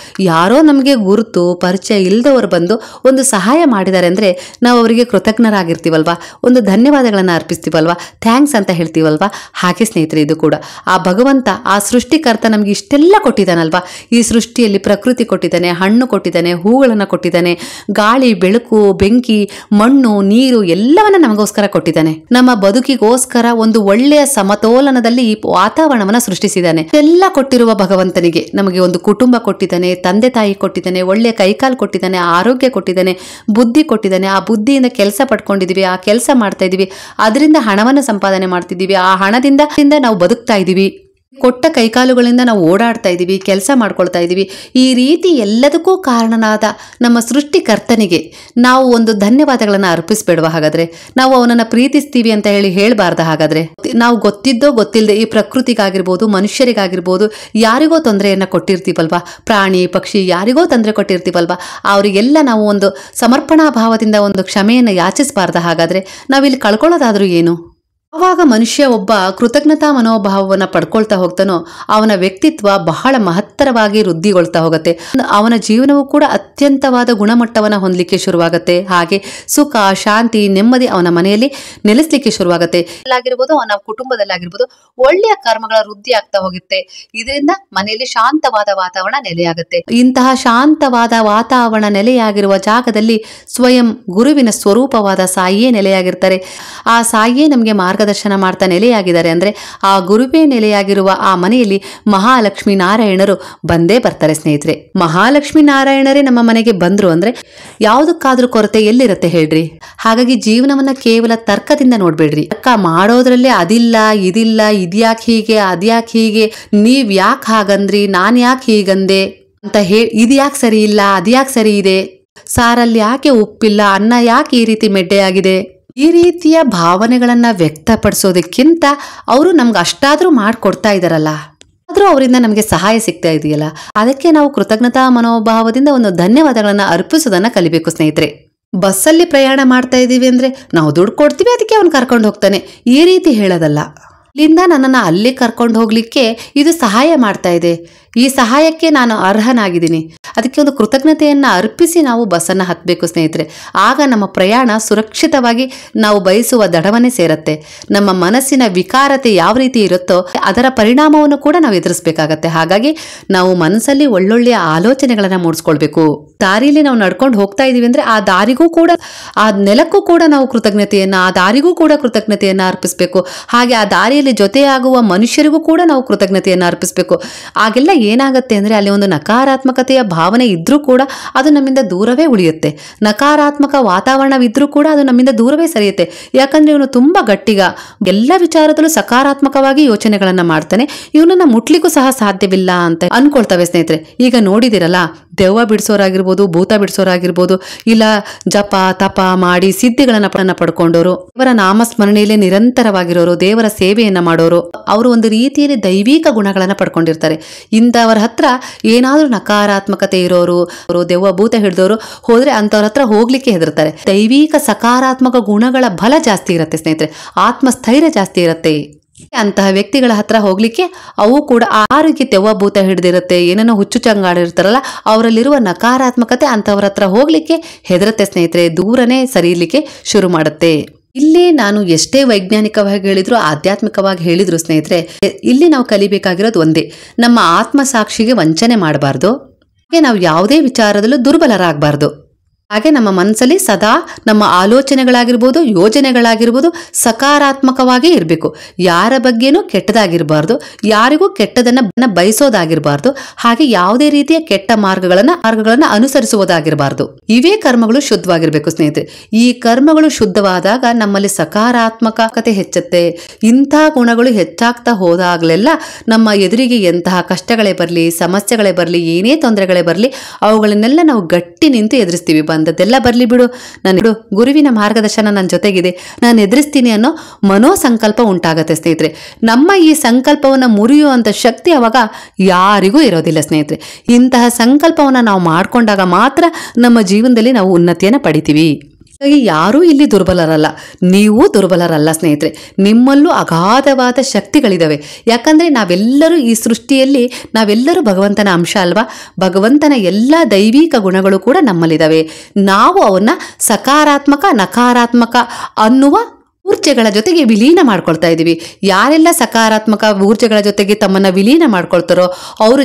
ಯಾರೋ ನಮಗೆ ಗುರುತು ಪರಿಚಯ ಇಲ್ಲದವರು ಬಂದು ಒಂದು ಸಹಾಯ ಮಾಡಿದ್ದಾರೆ ಅಂದರೆ ನಾವು ಅವರಿಗೆ ಕೃತಜ್ಞರಾಗಿರ್ತೀವಲ್ವಾ, ಒಂದು ಧನ್ಯವಾದಗಳನ್ನು ಅರ್ಪಿಸ್ತೀವಲ್ವಾ, ಥ್ಯಾಂಕ್ಸ್ ಅಂತ ಹೇಳ್ತೀವಲ್ವಾ. ಹಾಗೆ ಸ್ನೇಹಿತರೆ, ಇದು ಕೂಡ ಆ ಭಗವಂತ, ಆ ಸೃಷ್ಟಿಕರ್ತ ನಮಗೆ ಇಷ್ಟೆಲ್ಲ ಕೊಟ್ಟಿದ್ದಾನಲ್ವಾ. ಈ ಸೃಷ್ಟಿಯಲ್ಲಿ ಪ್ರಕೃತಿ ಕೊಟ್ಟಿದ್ದಾನೆ, ಹಣ್ಣು ಕೊಟ್ಟಿದ್ದಾನೆ, ಹೂಗಳನ್ನು ಕೊಟ್ಟಿದ್ದಾನೆ, ಗಾಳಿ ಬೆಳಕು ಬೆಂಕಿ ಮಣ್ಣು ನೀರು ಎಲ್ಲವನ್ನ ನಮಗೋಸ್ಕರ ಕೊಟ್ಟಿದ್ದಾನೆ. ನಮ್ಮ ಬದುಕಿಗೋಸ್ಕರ ಒಂದು ಒಳ್ಳೆಯ ಸಮತೋಲನದಲ್ಲಿ ಈ ವಾತಾವರಣವನ್ನ ಸೃಷ್ಟಿಸಿದ್ದಾನೆ. ಎಲ್ಲ ಕೊಟ್ಟಿರುವ ಭಗವಂತನಿಗೆ ನಮಗೆ ಒಂದು ಕುಟುಂಬ ಕೊಟ್ಟಿದ್ದಾನೆ, ತಂದೆ ತಾಯಿ ಕೊಟ್ಟಿದ್ದಾನೆ, ಒಳ್ಳೆಯ ಕೈಕಾಲು ಕೊಟ್ಟಿದ್ದಾನೆ, ಆರೋಗ್ಯ ಕೊಟ್ಟಿದ್ದಾನೆ, ಬುದ್ಧಿ ಕೊಟ್ಟಿದ್ದಾನೆ. ಆ ಬುದ್ಧಿಯಿಂದ ಕೆಲಸ ಪಡ್ಕೊಂಡಿದ್ದೀವಿ, ಆ ಕೆಲಸ ಮಾಡ್ತಾ ಇದ್ದೀವಿ, ಅದರಿಂದ ಹಣವನ್ನು ಸಂಪಾದನೆ ಮಾಡ್ತಿದ್ದೀವಿ, ಆ ಹಣದಿಂದ ನಾವು ಬದುಕ್ತಾ ಇದ್ದೀವಿ. ಕೊಟ್ಟ ಕೈಕಾಲುಗಳಿಂದ ನಾವು ಓಡಾಡ್ತಾ ಇದ್ದೀವಿ, ಕೆಲಸ ಮಾಡ್ಕೊಳ್ತಾ ಇದ್ದೀವಿ. ಈ ರೀತಿ ಎಲ್ಲದಕ್ಕೂ ಕಾರಣನಾದ ನಮ್ಮ ಸೃಷ್ಟಿಕರ್ತನಿಗೆ ನಾವು ಒಂದು ಧನ್ಯವಾದಗಳನ್ನು ಅರ್ಪಿಸ್ಬೇಡುವ? ಹಾಗಾದ್ರೆ ನಾವು ಅವನನ್ನು ಪ್ರೀತಿಸ್ತೀವಿ ಅಂತ ಹೇಳಬಾರ್ದ? ಹಾಗಾದ್ರೆ ನಾವು ಗೊತ್ತಿದ್ದೋ ಗೊತ್ತಿಲ್ಲದೆ ಈ ಪ್ರಕೃತಿಗಾಗಿರ್ಬೋದು, ಮನುಷ್ಯರಿಗಾಗಿರ್ಬೋದು, ಯಾರಿಗೋ ತೊಂದರೆಯನ್ನು ಕೊಟ್ಟಿರ್ತೀವಲ್ವಾ, ಪ್ರಾಣಿ ಪಕ್ಷಿ ಯಾರಿಗೋ ತೊಂದರೆ ಕೊಟ್ಟಿರ್ತೀವಲ್ವಾ, ಅವರಿಗೆಲ್ಲ ನಾವು ಒಂದು ಸಮರ್ಪಣಾ ಭಾವದಿಂದ ಒಂದು ಕ್ಷಮೆಯನ್ನು ಯಾಚಿಸಬಾರ್ದ? ಹಾಗಾದ್ರೆ ನಾವಿಲ್ಲಿ ಕಳ್ಕೊಳ್ಳೋದಾದ್ರೂ ಏನು? ಆವಾಗ ಮನುಷ್ಯ ಒಬ್ಬ ಕೃತಜ್ಞತಾ ಮನೋಭಾವವನ್ನು ಪಡ್ಕೊಳ್ತಾ ಹೋಗ್ತಾನೋ ಅವನ ವ್ಯಕ್ತಿತ್ವ ಬಹಳ ಮಹತ್ತರವಾಗಿ ವೃದ್ಧಿಗೊಳ್ತಾ ಹೋಗುತ್ತೆ. ಅವನ ಜೀವನವೂ ಕೂಡ ಅತ್ಯಂತವಾದ ಗುಣಮಟ್ಟವನ್ನು ಹೊಂದಲಿಕ್ಕೆ ಶುರುವಾಗುತ್ತೆ. ಹಾಗೆ ಸುಖ ಶಾಂತಿ ನೆಮ್ಮದಿ ಅವನ ಮನೆಯಲ್ಲಿ ನೆಲೆಸಲಿಕ್ಕೆ ಶುರುವಾಗುತ್ತೆ. ಆಗಿರ್ಬೋದು, ಅವನ ಕುಟುಂಬದಲ್ಲಾಗಿರ್ಬೋದು ಒಳ್ಳೆಯ ಕರ್ಮಗಳ ವೃದ್ಧಿ ಆಗ್ತಾ ಹೋಗುತ್ತೆ. ಇದರಿಂದ ಮನೆಯಲ್ಲಿ ಶಾಂತವಾದ ವಾತಾವರಣ ನೆಲೆಯಾಗುತ್ತೆ. ಇಂತಹ ಶಾಂತವಾದ ವಾತಾವರಣ ನೆಲೆಯಾಗಿರುವ ಜಾಗದಲ್ಲಿ ಸ್ವಯಂ ಗುರುವಿನ ಸ್ವರೂಪವಾದ ಸಾಯಿಯೇ ನೆಲೆಯಾಗಿರ್ತಾರೆ. ಆ ಸಾಯಿಯೇ ನಮಗೆ ಮಾರ್ಗದರ್ಶನ ಮಾಡ್ತಾ ನೆಲೆಯಾಗಿದ್ದಾರೆ ಅಂದ್ರೆ ಆ ಗುರುವೇ ನೆಲೆಯಾಗಿರುವ ಆ ಮನೆಯಲ್ಲಿ ಮಹಾಲಕ್ಷ್ಮೀ ನಾರಾಯಣರು ಬಂದೇ ಬರ್ತಾರೆ ಸ್ನೇಹಿತರೆ. ಮಹಾಲಕ್ಷ್ಮೀ ನಾರಾಯಣರೇ ನಮ್ಮ ಮನೆಗೆ ಬಂದ್ರು ಅಂದ್ರೆ ಯಾವುದಕ್ಕಾದ್ರೂ ಕೊರತೆ ಎಲ್ಲಿರುತ್ತೆ ಹೇಳ್ರಿ. ಹಾಗಾಗಿ ಜೀವನವನ್ನ ಕೇವಲ ತರ್ಕದಿಂದ ನೋಡ್ಬೇಡ್ರಿ. ತರ್ಕ ಮಾಡೋದ್ರಲ್ಲೇ ಅದಿಲ್ಲ ಇದಿಲ್ಲ, ಇದ್ಯಾಕೆ ಹೀಗೆ ಅದ್ಯಾಕೆ ಹೀಗೆ, ನೀವ್ ಯಾಕೆ ಹಾಗಂದ್ರಿ, ನಾನ್ ಯಾಕೆ ಹೀಗಂದೆ ಅಂತ ಇದ್ಯಾಕೆ ಸರಿ ಇಲ್ಲ ಅದ್ಯಾಕೆ ಸರಿ ಇದೆ, ಸಾರಲ್ಲಿ ಯಾಕೆ ಉಪ್ಪಿಲ್ಲ, ಅನ್ನ ಯಾಕೆ ಈ ರೀತಿ ಮೆಡ್ಡೆಯಾಗಿದೆ, ಈ ರೀತಿಯ ಭಾವನೆಗಳನ್ನ ವ್ಯಕ್ತಪಡಿಸೋದಕ್ಕಿಂತ ಅವರು ನಮ್ಗೆ ಅಷ್ಟಾದ್ರೂ ಮಾಡಿಕೊಡ್ತಾ ಇದಾರಲ್ಲ, ಆದ್ರೂ ಅವರಿಂದ ನಮಗೆ ಸಹಾಯ ಸಿಗ್ತಾ ಇದೆಯಲ್ಲ, ಅದಕ್ಕೆ ನಾವು ಕೃತಜ್ಞತಾ ಮನೋಭಾವದಿಂದ ಒಂದು ಧನ್ಯವಾದಗಳನ್ನ ಅರ್ಪಿಸೋದನ್ನ ಕಲಿಬೇಕು ಸ್ನೇಹಿತರೆ. ಬಸ್ಸಲ್ಲಿ ಪ್ರಯಾಣ ಮಾಡ್ತಾ ಇದ್ದೀವಿ ಅಂದ್ರೆ ನಾವು ದುಡ್ಡು ಕೊಡ್ತೀವಿ, ಅದಕ್ಕೆ ಅವನು ಕರ್ಕೊಂಡು ಹೋಗ್ತಾನೆ, ಈ ರೀತಿ ಹೇಳೋದಲ್ಲ. ಇಲ್ಲಿಂದ ನನ್ನನ್ನು ಅಲ್ಲಿ ಕರ್ಕೊಂಡು ಹೋಗ್ಲಿಕ್ಕೆ ಇದು ಸಹಾಯ ಮಾಡ್ತಾ ಇದೆ, ಈ ಸಹಾಯಕ್ಕೆ ನಾನು ಅರ್ಹನಾಗಿದ್ದೀನಿ, ಅದಕ್ಕೆ ಒಂದು ಕೃತಜ್ಞತೆಯನ್ನು ಅರ್ಪಿಸಿ ನಾವು ಬಸ್ಸನ್ನು ಹತ್ತಬೇಕು ಸ್ನೇಹಿತರೆ. ಆಗ ನಮ್ಮ ಪ್ರಯಾಣ ಸುರಕ್ಷಿತವಾಗಿ ನಾವು ಬಯಸುವ ದಡವನ್ನೇ ಸೇರುತ್ತೆ. ನಮ್ಮ ಮನಸ್ಸಿನ ವಿಕಾರತೆ ಯಾವ ರೀತಿ ಇರುತ್ತೋ ಅದರ ಪರಿಣಾಮವನ್ನು ಕೂಡ ನಾವು ಎದುರಿಸಬೇಕಾಗತ್ತೆ. ಹಾಗಾಗಿ ನಾವು ಮನಸ್ಸಲ್ಲಿ ಒಳ್ಳೊಳ್ಳೆಯ ಆಲೋಚನೆಗಳನ್ನು ಮೂಡಿಸ್ಕೊಳ್ಬೇಕು. ದಾರಿಯಲ್ಲಿ ನಾವು ನಡ್ಕೊಂಡು ಹೋಗ್ತಾ ಇದೀವಿ ಅಂದ್ರೆ ಆ ದಾರಿಗೂ ಕೂಡ, ಆ ನೆಲಕ್ಕೂ ಕೂಡ ನಾವು ಕೃತಜ್ಞತೆಯನ್ನ, ಆ ದಾರಿಗೂ ಕೂಡ ಕೃತಜ್ಞತೆಯನ್ನ ಅರ್ಪಿಸಬೇಕು. ಹಾಗೆ ಆ ದಾರಿಯಲ್ಲಿ ಜೊತೆಯಾಗುವ ಮನುಷ್ಯರಿಗೂ ಕೂಡ ನಾವು ಕೃತಜ್ಞತೆಯನ್ನ ಅರ್ಪಿಸಬೇಕು. ಆಗೆಲ್ಲ ಏನಾಗುತ್ತೆ ಅಂದರೆ ಅಲ್ಲಿ ಒಂದು ನಕಾರಾತ್ಮಕತೆಯ ಭಾವನೆ ಇದ್ರೂ ಕೂಡ ಅದು ನಮ್ಮಿಂದ ದೂರವೇ ಉಳಿಯುತ್ತೆ. ನಕಾರಾತ್ಮಕ ವಾತಾವರಣವಿದ್ರೂ ಕೂಡ ಅದು ನಮ್ಮಿಂದ ದೂರವೇ ಸರಿಯುತ್ತೆ. ಯಾಕಂದ್ರೆ ಇವನು ತುಂಬಾ ಗಟ್ಟಿಗ, ಎಲ್ಲ ವಿಚಾರದಲ್ಲೂ ಸಕಾರಾತ್ಮಕವಾಗಿ ಯೋಚನೆಗಳನ್ನ ಮಾಡ್ತಾನೆ, ಇವನನ್ನ ಮುಟ್ಲಿಕ್ಕೂ ಸಹ ಸಾಧ್ಯವಿಲ್ಲ ಅಂತ ಅನ್ಕೊಳ್ತವೆ ಸ್ನೇಹಿತರೆ. ಈಗ ನೋಡಿದಿರಲ್ಲ, ದೆವ್ವ ಬಿಡಿಸೋರಾಗಿರ್ಬೋದು, ಭೂತ ಬಿಡಿಸೋರಾಗಿರ್ಬೋದು, ಇಲ್ಲ ಜಪ ತಪ ಮಾಡಿ ಸಿದ್ಧಿಗಳನ್ನ ಪಡ್ಕೊಂಡವರು, ಇವರ ನಾಮಸ್ಮರಣೆಯಲ್ಲಿ ನಿರಂತರವಾಗಿರೋರು, ದೇವರ ಸೇವೆಯನ್ನ ಮಾಡೋರು, ಅವರು ಒಂದು ರೀತಿಯಲ್ಲಿ ದೈವಿಕ ಗುಣಗಳನ್ನ ಪಡ್ಕೊಂಡಿರ್ತಾರೆ. ಇಂಥವರ ಹತ್ರ ಏನಾದ್ರೂ ನಕಾರಾತ್ಮಕತೆ ಇರೋರು, ದೆವ್ವ ಭೂತ ಹಿಡಿದವರು ಹೋದ್ರೆ ಅಂತವ್ರ ಹತ್ರ ಹೋಗ್ಲಿಕ್ಕೆ ಹೆದರ್ತಾರೆ. ದೈವಿಕ ಸಕಾರಾತ್ಮಕ ಗುಣಗಳ ಬಲ ಜಾಸ್ತಿ ಇರುತ್ತೆ ಸ್ನೇಹಿತರೆ, ಆತ್ಮಸ್ಥೈರ್ಯ ಜಾಸ್ತಿ ಇರುತ್ತೆ. ಅಂತಹ ವ್ಯಕ್ತಿಗಳ ಹತ್ರ ಹೋಗ್ಲಿಕ್ಕೆ ಅವು ಕೂಡ ಆರೋಗ್ಯ ದೆವ್ವ ಭೂತ ಹಿಡಿದಿರುತ್ತೆ, ಏನೇನೋ ಹುಚ್ಚು ಚಂಗಾಡಿರ್ತಾರಲ್ಲ, ಅವರಲ್ಲಿರುವ ನಕಾರಾತ್ಮಕತೆ ಅಂತವ್ರ ಹತ್ರ ಹೋಗ್ಲಿಕ್ಕೆ ಹೆದರುತ್ತೆ ಸ್ನೇಹಿತರೆ, ದೂರನೇ ಸರಿಯಲಿಕ್ಕೆ ಶುರು ಮಾಡುತ್ತೆ. ಇಲ್ಲಿ ನಾನು ಎಷ್ಟೇ ವೈಜ್ಞಾನಿಕವಾಗಿ ಹೇಳಿದ್ರು, ಆಧ್ಯಾತ್ಮಿಕವಾಗಿ ಹೇಳಿದ್ರು ಸ್ನೇಹಿತರೆ, ಇಲ್ಲಿ ನಾವು ಕಲಿಬೇಕಾಗಿರೋದು ಒಂದೇ, ನಮ್ಮ ಆತ್ಮಸಾಕ್ಷಿಗೆ ವಂಚನೆ ಮಾಡಬಾರ್ದು, ಹಾಗೆ ನಾವು ಯಾವುದೇ ವಿಚಾರದಲ್ಲೂ ದುರ್ಬಲರಾಗಬಾರ್ದು. ಹಾಗೆ ನಮ್ಮ ಮನಸ್ಸಲ್ಲಿ ಸದಾ ನಮ್ಮ ಆಲೋಚನೆಗಳಾಗಿರ್ಬೋದು, ಯೋಜನೆಗಳಾಗಿರ್ಬೋದು ಸಕಾರಾತ್ಮಕವಾಗಿ ಇರಬೇಕು. ಯಾರ ಬಗ್ಗೆನೂ ಕೆಟ್ಟದಾಗಿರಬಾರ್ದು, ಯಾರಿಗೂ ಕೆಟ್ಟದನ್ನ ಬಯಸೋದಾಗಿರಬಾರ್ದು, ಹಾಗೆ ಯಾವುದೇ ರೀತಿಯ ಕೆಟ್ಟ ಮಾರ್ಗಗಳನ್ನ ಅನುಸರಿಸುವುದಾಗಿರಬಾರ್ದು. ಇವೇ ಕರ್ಮಗಳು ಶುದ್ಧವಾಗಿರ್ಬೇಕು ಸ್ನೇಹಿತರೆ. ಈ ಕರ್ಮಗಳು ಶುದ್ಧವಾದಾಗ ನಮ್ಮಲ್ಲಿ ಸಕಾರಾತ್ಮಕತೆ ಹೆಚ್ಚುತ್ತೆ. ಇಂಥ ಗುಣಗಳು ಹೆಚ್ಚಾಗ್ತಾ ಹೋದಾಗಲೆಲ್ಲ ನಮ್ಮ ಎದುರಿಗೆ ಎಂತಹ ಕಷ್ಟಗಳೇ ಬರಲಿ, ಸಮಸ್ಯೆಗಳೇ ಬರಲಿ, ಏನೇ ತೊಂದರೆಗಳೇ ಬರಲಿ, ಅವುಗಳನ್ನೆಲ್ಲ ನಾವು ಗಟ್ಟಿ ನಿಂತು ಎದುರಿಸ್ತೀವಿ. ಬಂದದ್ದೆಲ್ಲ ಬರ್ಲಿ ಬಿಡು, ಗುರುವಿನ ಮಾರ್ಗದರ್ಶನ ನನ್ನ ಜೊತೆಗಿದೆ, ನಾನು ಎದುರಿಸ್ತೀನಿ ಅನ್ನೋ ಮನೋಸಂಕಲ್ಪ ಉಂಟಾಗತ್ತೆ ಸ್ನೇಹಿತರೆ. ನಮ್ಮ ಈ ಸಂಕಲ್ಪವನ್ನ ಮುರಿಯುವಂತ ಶಕ್ತಿ ಅವಾಗ ಯಾರಿಗೂ ಇರೋದಿಲ್ಲ ಸ್ನೇಹಿತರೆ. ಇಂತಹ ಸಂಕಲ್ಪವನ್ನ ನಾವು ಮಾಡ್ಕೊಂಡಾಗ ಮಾತ್ರ ನಮ್ಮ ಜೀವನದಲ್ಲಿ ನಾವು ಉನ್ನತಿಯನ್ನ ಪಡಿತೀವಿ. ಯಾರೂ ಇಲ್ಲಿ ದುರ್ಬಲರಲ್ಲ, ನೀವು ದುರ್ಬಲರಲ್ಲ ಸ್ನೇಹಿತರೆ, ನಿಮ್ಮಲ್ಲೂ ಅಗಾಧವಾದ ಶಕ್ತಿಗಳಿದಾವೆ. ಯಾಕಂದ್ರೆ ನಾವೆಲ್ಲರೂ ಈ ಸೃಷ್ಟಿಯಲ್ಲಿ ನಾವೆಲ್ಲರೂ ಭಗವಂತನ ಅಂಶ ಅಲ್ವಾ. ಭಗವಂತನ ಎಲ್ಲ ದೈವಿಕ ಗುಣಗಳು ಕೂಡ ನಮ್ಮಲ್ಲಿದ್ದಾವೆ. ನಾವು ಅವನ್ನ ಸಕಾರಾತ್ಮಕ ನಕಾರಾತ್ಮಕ ಅನ್ನುವ ಊರ್ಜೆಗಳ ಜೊತೆಗೆ ವಿಲೀನ ಮಾಡ್ಕೊಳ್ತಾ ಇದ್ದೀವಿ. ಯಾರೆಲ್ಲ ಸಕಾರಾತ್ಮಕ ಊರ್ಜೆಗಳ ಜೊತೆಗೆ ತಮ್ಮನ್ನ ವಿಲೀನ ಮಾಡ್ಕೊಳ್ತಾರೋ ಅವರು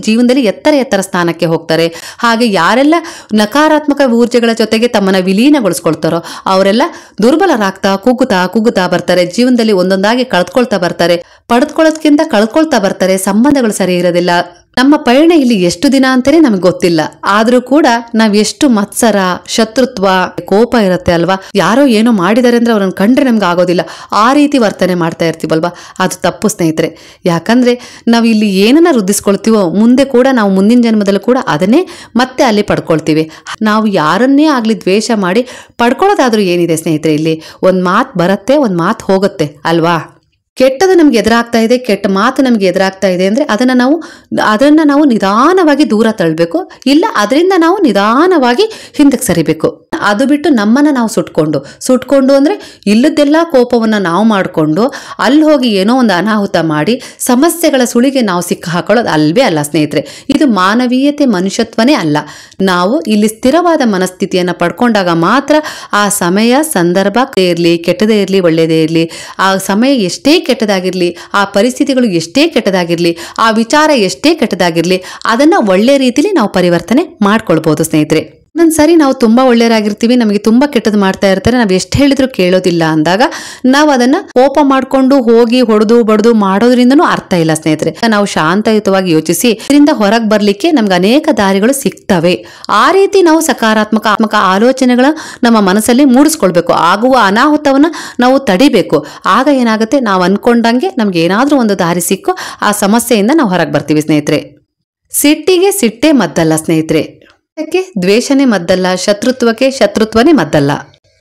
ಜೀವನದಲ್ಲಿ ಎತ್ತರ ಸ್ಥಾನಕ್ಕೆ ಹೋಗ್ತಾರೆ. ಹಾಗೆ ಯಾರೆಲ್ಲ ನಕಾರಾತ್ಮಕ ಊರ್ಜೆಗಳ ಜೊತೆಗೆ ತಮ್ಮನ್ನ ವಿಲೀನಗೊಳಿಸ್ಕೊಳ್ತಾರೋ ಅವರೆಲ್ಲ ದುರ್ಬಲರಾಗ್ತಾ ಕುಗ್ಗುತ್ತಾ ಬರ್ತಾರೆ. ಜೀವನದಲ್ಲಿ ಒಂದೊಂದಾಗಿ ಕಳೆದುಕೊಳ್ತಾ ಬರ್ತಾರೆ, ಪಡೆದುಕೊಳ್ಳೋದಕ್ಕಿಂತ ಕಳೆದುಕೊಳ್ತಾ ಬರ್ತಾರೆ. ಸಂಬಂಧಗಳು ಸರಿ ಇರೋದಿಲ್ಲ. ನಮ್ಮ ಪಯಣ ಇಲ್ಲಿ ಎಷ್ಟು ದಿನ ಅಂತಾನೆ ನಮ್ಗೆ ಗೊತ್ತಿಲ್ಲ. ಆದ್ರೂ ಕೂಡ ನಾವ್ ಎಷ್ಟು ಮತ್ಸರ, ಶತ್ರುತ್ವ, ಕೋಪ ಇರುತ್ತೆ ಅಲ್ವಾ. ಯಾರೋ ಏನೋ ಮಾಡಿದಾರೆ ಅಂದ್ರೆ ಅವ್ರನ್ನ ಕಂಡ್ರೆ ನಮ್ಗೆ ಆಗೋದಿಲ್ಲ, ಆ ರೀತಿ ವರ್ತನೆ ಮಾಡ್ತಾ ಇರ್ತೀವಲ್ವಾ. ಅದು ತಪ್ಪು ಸ್ನೇಹಿತರೆ. ಯಾಕಂದ್ರೆ ನಾವು ಇಲ್ಲಿ ಏನನ್ನ ವೃದ್ಧಿಸ್ಕೊಳ್ತೀವೋ ಮುಂದೆ ಕೂಡ ನಾವು ಮುಂದಿನ ಜನ್ಮದಲ್ಲಿ ಕೂಡ ಅದನ್ನೇ ಮತ್ತೆ ಅಲ್ಲಿ ಪಡ್ಕೊಳ್ತೀವಿ. ನಾವು ಯಾರನ್ನೇ ಆಗ್ಲಿ ದ್ವೇಷ ಮಾಡಿ ಪಡ್ಕೊಳ್ಳೋದಾದ್ರೂ ಏನಿದೆ ಸ್ನೇಹಿತರೆ, ಇಲ್ಲಿ ಒಂದ್ ಮಾತು ಬರುತ್ತೆ, ಒಂದ್ ಮಾತು ಹೋಗುತ್ತೆ ಅಲ್ವಾ. ಕೆಟ್ಟದು ನಮ್ಗೆ ಎದುರಾಗ್ತಾ ಇದೆ, ಕೆಟ್ಟ ಮಾತು ನಮ್ಗೆ ಎದುರಾಗ್ತಾ ಇದೆ ಅಂದ್ರೆ ಅದನ್ನ ನಾವು ನಿಧಾನವಾಗಿ ದೂರ ತಳ್ಳಬೇಕು, ಇಲ್ಲ ಅದರಿಂದ ನಾವು ನಿಧಾನವಾಗಿ ಹಿಂದಕ್ಕೆ ಸರಿಬೇಕು. ಅದು ಬಿಟ್ಟು ನಮ್ಮನ್ನ ನಾವು ಸುಟ್ಕೊಂಡು ಅಂದ್ರೆ ಇಲ್ಲದೆಲ್ಲ ಕೋಪವನ್ನ ನಾವು ಮಾಡಿಕೊಂಡು ಅಲ್ಲಿ ಹೋಗಿ ಏನೋ ಒಂದು ಅನಾಹುತ ಮಾಡಿ ಸಮಸ್ಯೆಗಳ ಸುಳಿಗೆ ನಾವು ಸಿಕ್ಕ ಹಾಕೊಳ್ಳೋದು ಅಲ್ವೇ ಅಲ್ಲ ಸ್ನೇಹಿತರೆ. ಇದು ಮಾನವೀಯತೆ, ಮನುಷ್ಯತ್ವನೇ ಅಲ್ಲ. ನಾವು ಇಲ್ಲಿ ಸ್ಥಿರವಾದ ಮನಸ್ಥಿತಿಯನ್ನ ಪಡ್ಕೊಂಡಾಗ ಮಾತ್ರ ಆ ಸಮಯ, ಸಂದರ್ಭ ಇರಲಿ, ಕೆಟ್ಟದೇ ಇರಲಿ, ಒಳ್ಳೇದೇ ಇರಲಿ, ಆ ಸಮಯ ಎಷ್ಟೇ ಕೆಟ್ಟದಾಗಿರ್ಲಿ, ಆ ಪರಿಸ್ಥಿತಿಗಳು ಎಷ್ಟೇ ಕೆಟ್ಟದಾಗಿರ್ಲಿ, ಆ ವಿಚಾರ ಎಷ್ಟೇ ಕೆಟ್ಟದಾಗಿರ್ಲಿ, ಅದನ್ನ ಒಳ್ಳೆ ರೀತಿಲಿ ನಾವು ಪರಿವರ್ತನೆ ಮಾಡ್ಕೊಳ್ಬಹುದು ಸ್ನೇಹಿತರೆ. ಒಂದೊಂದ್ಸರಿ ನಾವು ತುಂಬಾ ಒಳ್ಳೆಯರಾಗಿರ್ತೀವಿ, ನಮಗೆ ತುಂಬಾ ಕೆಟ್ಟದ್ದು ಮಾಡ್ತಾ ಇರ್ತಾರೆ, ನಾವು ಎಷ್ಟು ಹೇಳಿದ್ರು ಕೇಳೋದಿಲ್ಲ ಅಂದಾಗ ನಾವು ಅದನ್ನ ಕೋಪ ಮಾಡ್ಕೊಂಡು ಹೋಗಿ ಹೊಡೆದು ಬಡ್ದು ಮಾಡೋದ್ರಿಂದನೂ ಅರ್ಥ ಇಲ್ಲ ಸ್ನೇಹಿತರೆ. ನಾವು ಶಾಂತಯುತವಾಗಿ ಯೋಚಿಸಿ ಇದರಿಂದ ಹೊರಗೆ ಬರ್ಲಿಕ್ಕೆ ನಮ್ಗೆ ಅನೇಕ ದಾರಿಗಳು ಸಿಗ್ತವೆ. ಆ ರೀತಿ ನಾವು ಸಕಾರಾತ್ಮಕ ಆಲೋಚನೆಗಳ ನಮ್ಮ ಮನಸ್ಸಲ್ಲಿ ಮೂಡಿಸ್ಕೊಳ್ಬೇಕು. ಆಗುವ ಅನಾಹುತವನ್ನ ನಾವು ತಡಿಬೇಕು. ಆಗ ಏನಾಗುತ್ತೆ, ನಾವು ಅನ್ಕೊಂಡಂಗೆ ನಮ್ಗೆ ಏನಾದ್ರೂ ಒಂದು ದಾರಿ ಸಿಕ್ಕು ಆ ಸಮಸ್ಯೆಯಿಂದ ನಾವು ಹೊರಗೆ ಬರ್ತೀವಿ ಸ್ನೇಹಿತರೆ. ಸಿಟ್ಟಿಗೆ ಸಿಟ್ಟೇ ಮದ್ದಲ್ಲ ಸ್ನೇಹಿತರೆ, ದ್ವೇಷನೇ ಮದ್ದಲ್ಲ, ಶತ್ರುತ್ವಕ್ಕೆ ಶತ್ರುತ್ವನೇ ಮದ್ದಲ್ಲ.